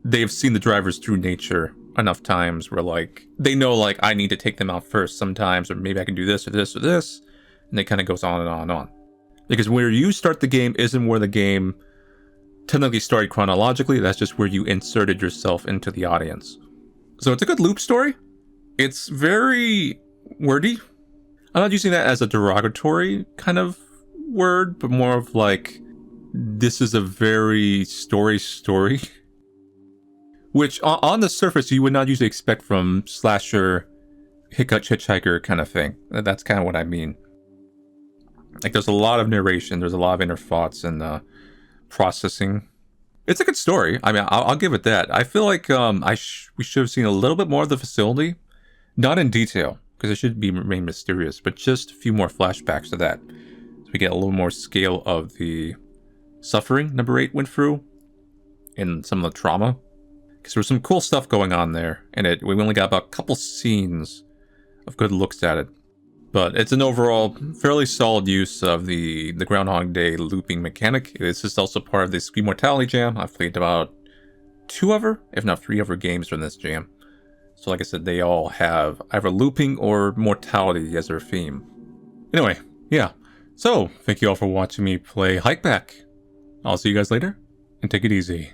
they've seen the drivers through nature enough times where, like, they know, like, I need to take them out first sometimes, or maybe I can do this or this or this, and it kind of goes on and on and on. Because where you start the game isn't where the game technically started chronologically, that's just where you inserted yourself into the audience. So it's a good loop story. It's very wordy. I'm not using that as a derogatory kind of word, but more of like, this is a very story, which on the surface you would not usually expect from slasher, Hitchhiker kind of thing. That's kind of what I mean. Like, there's a lot of narration, there's a lot of inner thoughts and processing. It's a good story. I mean, I'll give it that. I feel like we should have seen a little bit more of the facility, not in detail, because it should remain mysterious, but just a few more flashbacks to that, so we get a little more scale of the suffering number 8 went through and some of the trauma, because there was some cool stuff going on there, and we only got about a couple scenes of good looks at it. But it's an overall fairly solid use of the Groundhog Day looping mechanic. This is also part of the Screen Mortality Jam. I've played about 2 other, if not 3 other games from this jam. So like I said, they all have either looping or mortality as their theme. Anyway, yeah. So, thank you all for watching me play HIKEBACK. I'll see you guys later, and take it easy.